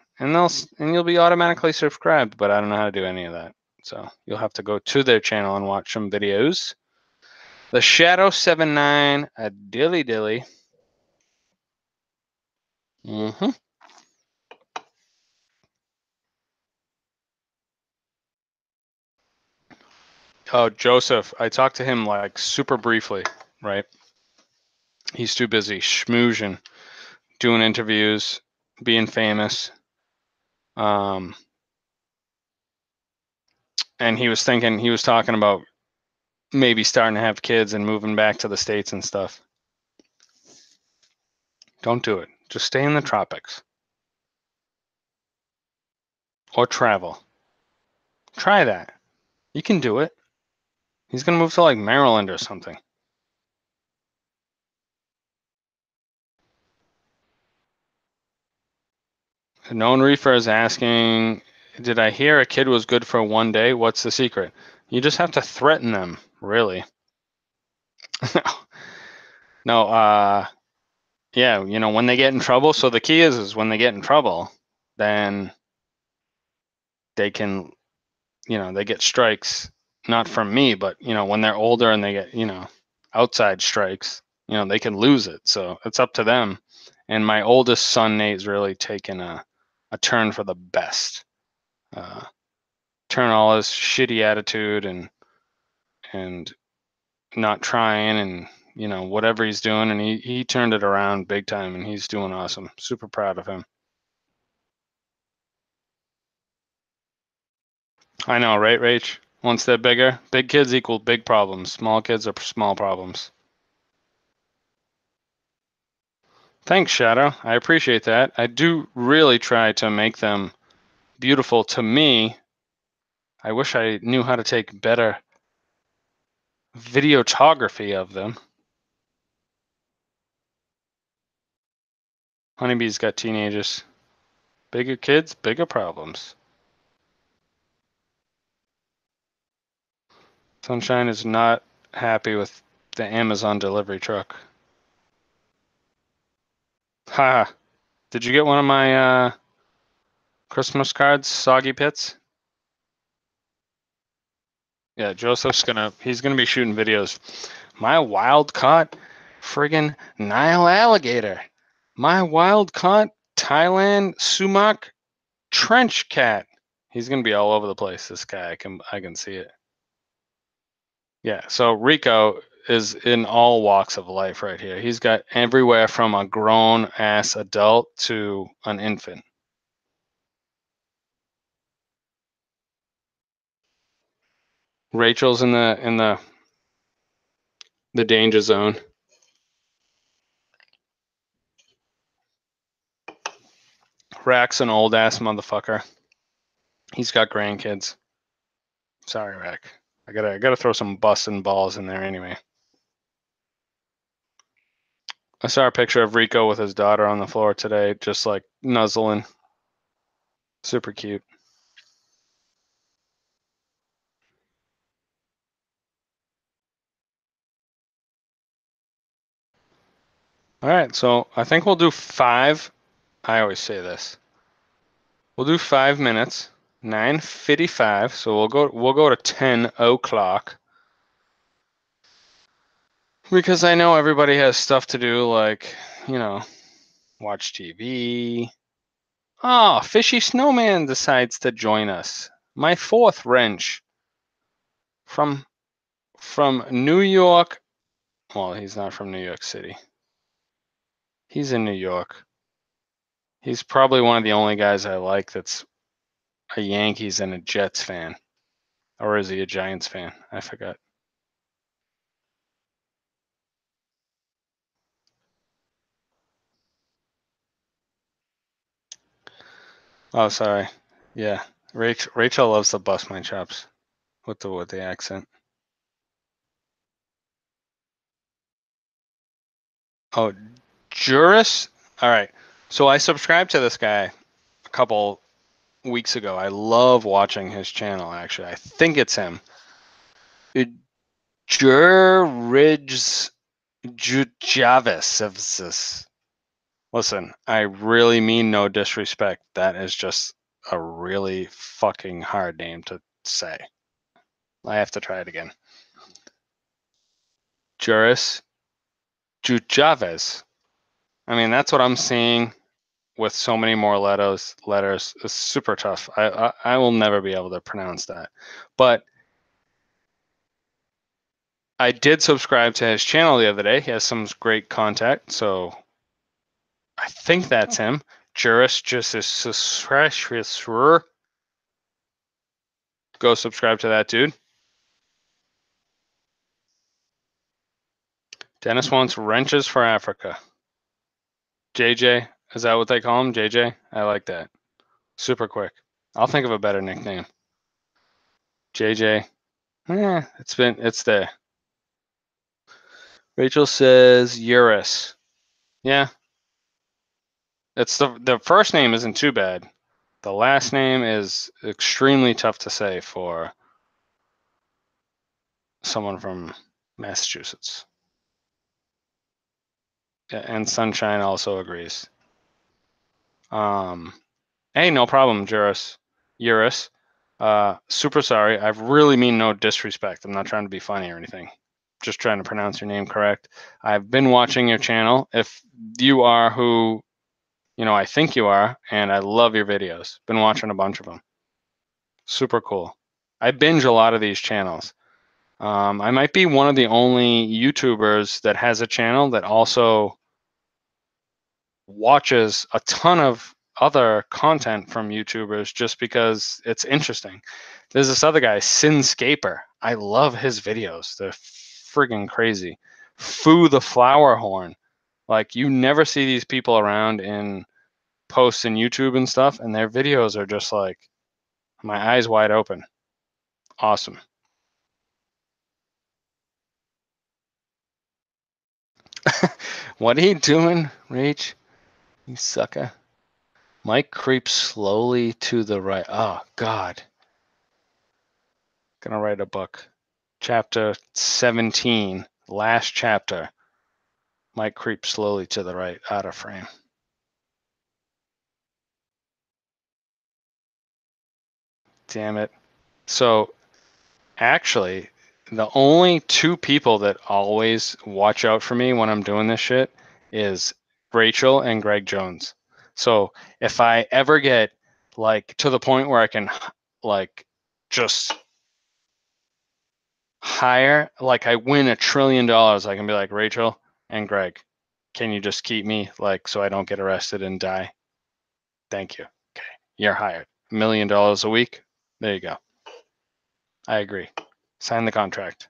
you'll be automatically subscribed. But I don't know how to do any of that. So you'll have to go to their channel and watch some videos. The Shadow 79, a dilly dilly. Mm-hmm. Oh, Joseph, I talked to him like super briefly, right? He's too busy schmoozing, doing interviews, being famous. And he was talking about maybe starting to have kids and moving back to the States and stuff. Don't do it. Just stay in the tropics. Or travel. Try that. You can do it. He's going to move to like Maryland or something. Known Reefer is asking, did I hear a kid was good for one day? What's the secret? You just have to threaten them, really. No, yeah, you know, when they get in trouble. So the key is when they get in trouble, then they can, you know, they get strikes, not from me, but, you know, when they're older and they get, you know, outside strikes, you know, they can lose it. So it's up to them. And my oldest son, Nate's really taken a turn for the best. Turn all his shitty attitude and not trying and, you know, whatever he's doing. And he turned it around big time and he's doing awesome. Super proud of him. I know, right, Rach? Once they're bigger, big kids equal big problems. Small kids are small problems. Thanks, Shadow. I appreciate that. I do really try to make them beautiful to me. I wish I knew how to take better videography of them. Honeybee's got teenagers. Bigger kids, bigger problems. Sunshine is not happy with the Amazon delivery truck. Ha! Did you get one of my Christmas cards, Soggy Pits? Yeah, Joseph's he's gonna be shooting videos. My wild caught friggin' Nile alligator. My wild caught Thailand sumac trench cat. He's gonna be all over the place. This guy, I can see it. Yeah. So Rico is in all walks of life right here. He's got everywhere from a grown ass adult to an infant. Rachel's in the danger zone. Rack's an old ass motherfucker. He's got grandkids. Sorry, Rack. I gotta throw some busting balls in there anyway. I saw a picture of Rico with his daughter on the floor today, just like nuzzling. Super cute. All right, so I think we'll do 5. I always say this. We'll do 5 minutes. 9:55. So we'll go to 10 o'clock. Because I know everybody has stuff to do, like, watch TV. Oh, Fishy Snowman decides to join us. My 4th wrench from New York. Well, he's not from New York City. He's in New York. He's probably one of the only guys I like that's a Yankees and a Jets fan. Or is he a Giants fan? I forgot. Oh, sorry. Yeah. Rachel loves to bust my chops with the accent. Oh, Juris? All right. So I subscribed to this guy a couple weeks ago. I love watching his channel, actually. I think it's him. Juris Javis. Listen, I really mean no disrespect. That is just a really fucking hard name to say. I have to try it again. Juris Jujaves. I mean, that's what I'm seeing with so many more letters. It's super tough. I will never be able to pronounce that. But I did subscribe to his channel the other day. He has some great content, so I think that's him. Juris Go subscribe to that dude. Dennis wants wrenches for Africa. JJ, is that what they call him? JJ? I like that. Super quick. I'll think of a better nickname. JJ. It's there. Rachel says Eurus. Yeah. It's the first name isn't too bad. The last name is extremely tough to say for someone from Massachusetts. Yeah, and Sunshine also agrees. Hey, no problem, Eurus. Super sorry. I really mean no disrespect. I'm not trying to be funny or anything. Just trying to pronounce your name correct. I've been watching your channel. If you are who, I think you are, and I love your videos. Been watching a bunch of them. Super cool. I binge a lot of these channels. I might be one of the only YouTubers that has a channel that also watches a ton of other content from YouTubers just because it's interesting. There's this other guy, Sinscaper. I love his videos. They're friggin' crazy. Foo the Flower Horn. Like, you never see these people around in posts in YouTube and stuff, and their videos are just like, my eyes wide open. Awesome. What are you doing, Rach? You sucker. Mike creeps slowly to the right. Oh, God. Gonna write a book. Chapter 17, last chapter. Mike creeps slowly to the right, out of frame. Damn it. So, actually, the only two people that always watch out for me when I'm doing this shit is Rachel and Greg Jones. So, if I ever get like to the point where I can like just hire, like I win $1 trillion, I can be like, Rachel and Greg, can you just keep me like so I don't get arrested and die? Thank you. Okay, you're hired. $1 million a week. There you go. I agree. Sign the contract.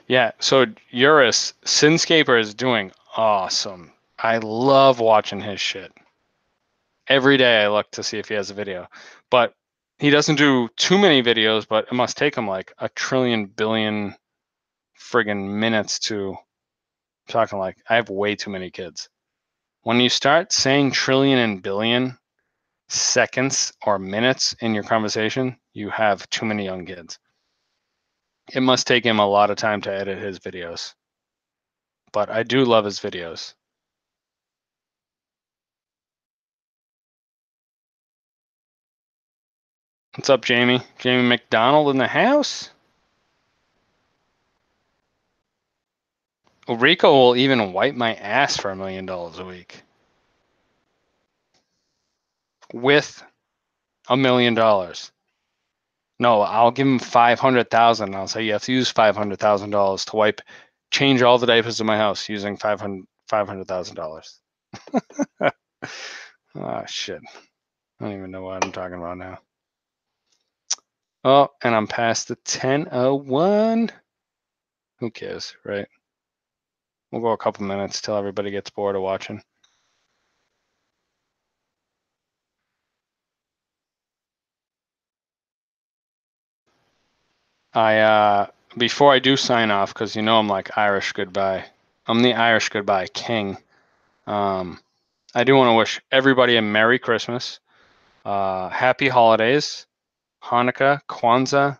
Yeah, so Eurus, Sinscaper is doing awesome. I love watching his shit. Every day I look to see if he has a video. But he doesn't do too many videos, but it must take him like 1 trillion billion friggin' minutes to talking like I have way too many kids. When you start saying trillion and billion seconds or minutes in your conversation, you have too many young kids. It must take him a lot of time to edit his videos. But I do love his videos. What's up, Jamie? Jamie McDonald in the house? Rico will even wipe my ass for $1 million a week. With $1 million. No, I'll give him 500,000. I'll say you have to use $500,000 to change all the diapers in my house using $500,000. Oh shit! I don't even know what I'm talking about now. Oh, and I'm past the 10:01. Who cares, right? We'll go a couple minutes till everybody gets bored of watching. Before I do sign off, because you know I'm like Irish goodbye. I'm the Irish goodbye king. I do want to wish everybody a Merry Christmas, Happy Holidays, Hanukkah, Kwanzaa,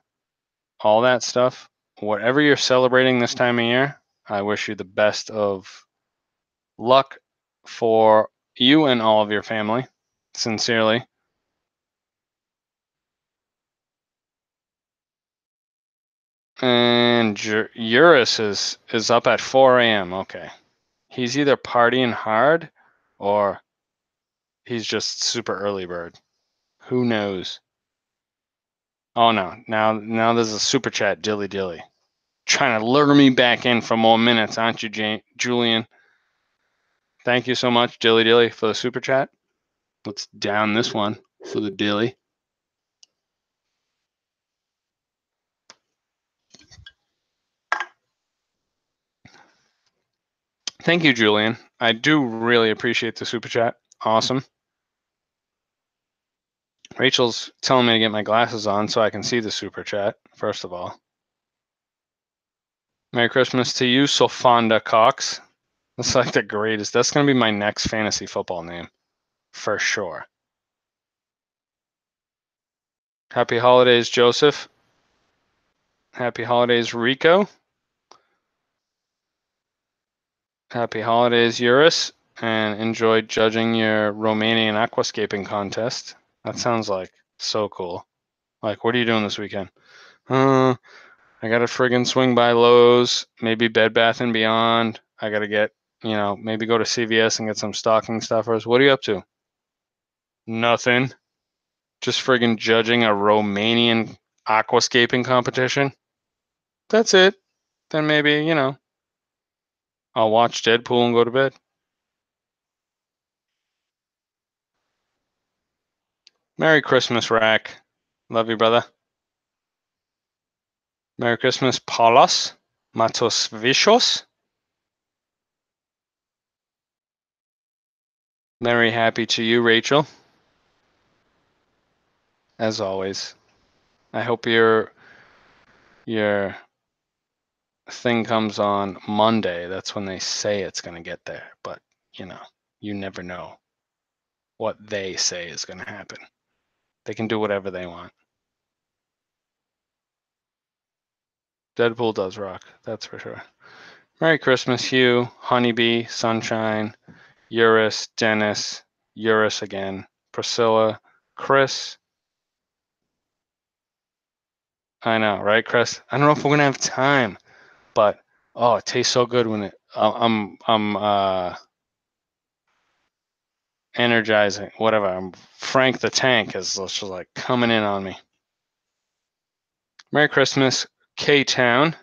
all that stuff. Whatever you're celebrating this time of year, I wish you the best of luck for you and all of your family. Sincerely. And Eurus is up at 4 a.m. Okay. He's either partying hard or he's just super early bird. Who knows? Oh no. Now there's a super chat, dilly dilly. Trying to lure me back in for more minutes, aren't you, Julian? Thank you so much, dilly dilly, for the super chat. Let's down this one for the dilly. Thank you, Julian. I do really appreciate the super chat. Awesome. Rachel's telling me to get my glasses on so I can see the super chat, first of all. Merry Christmas to you, Sofonda Cox. That's like the greatest. That's going to be my next fantasy football name, for sure. Happy holidays, Joseph. Happy holidays, Rico. Happy holidays, Eurus. And enjoy judging your Romanian aquascaping contest. That sounds like so cool. Like, what are you doing this weekend? I got to friggin' swing by Lowe's, maybe Bed Bath & Beyond. I got to get, maybe go to CVS and get some stocking stuffers. What are you up to? Nothing. Just friggin' judging a Romanian aquascaping competition. That's it. Then maybe, I'll watch Deadpool and go to bed. Merry Christmas, Rack. Love you, brother. Merry Christmas, Paulos. Matos Vishos. Merry happy to you, Rachel. As always. I hope you're thing comes on Monday, that's when they say it's going to get there. But, you know, you never know what they say is going to happen. They can do whatever they want. Deadpool does rock, that's for sure. Merry Christmas, Hugh, Honeybee, Sunshine, Eurus, Dennis, Eurus again, Priscilla, Chris. I know, right, Chris? I don't know if we're gonna have time, but oh, it tastes so good when it. I'm energizing, whatever. I'm Frank the Tank is just like coming in on me. Merry Christmas, K-Town.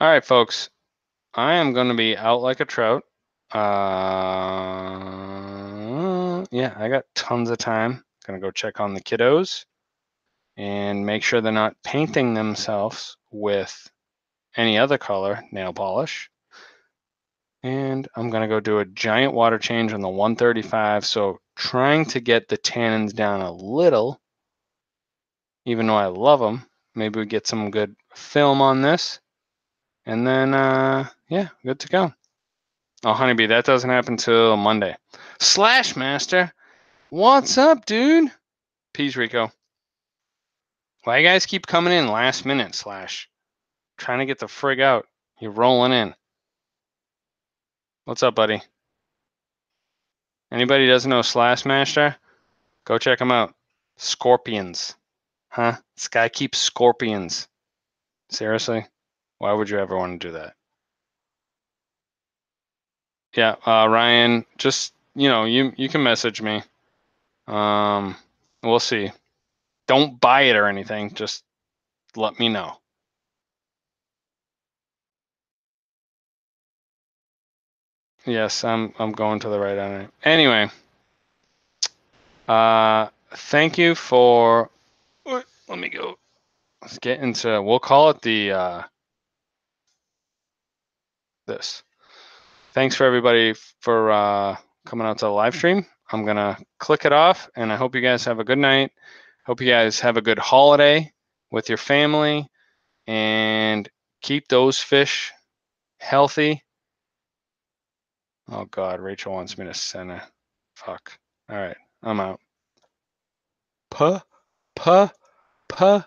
All right, folks. I am going to be out like a trout. Yeah, I got tons of time. Gonna go check on the kiddos and make sure they're not painting themselves with any other color nail polish. And I'm gonna go do a giant water change on the 135. So trying to get the tannins down a little, even though I love them. Maybe we get some good film on this. And then, yeah, good to go. Oh, Honeybee, that doesn't happen till Monday. Slash Master, what's up, dude? Peace, Rico. Why you guys keep coming in last minute, Slash? Trying to get the frig out. You're rolling in. What's up, buddy? Anybody doesn't know Slash Master? Go check him out. Scorpions. Huh? This guy keeps scorpions. Seriously? Why would you ever want to do that? Yeah, Ryan, just, you can message me. We'll see. Don't buy it or anything. Just let me know. Yes, I'm going to the right on it. Anyway, thank you for. Let me go. Let's get into. We'll call it the this. Thanks for everybody for coming out to the live stream. I'm gonna click it off, and I hope you guys have a good night. Hope you guys have a good holiday with your family, and keep those fish healthy. Oh God, Rachel wants me to send a fuck. All right, I'm out. Puh, puh, puh.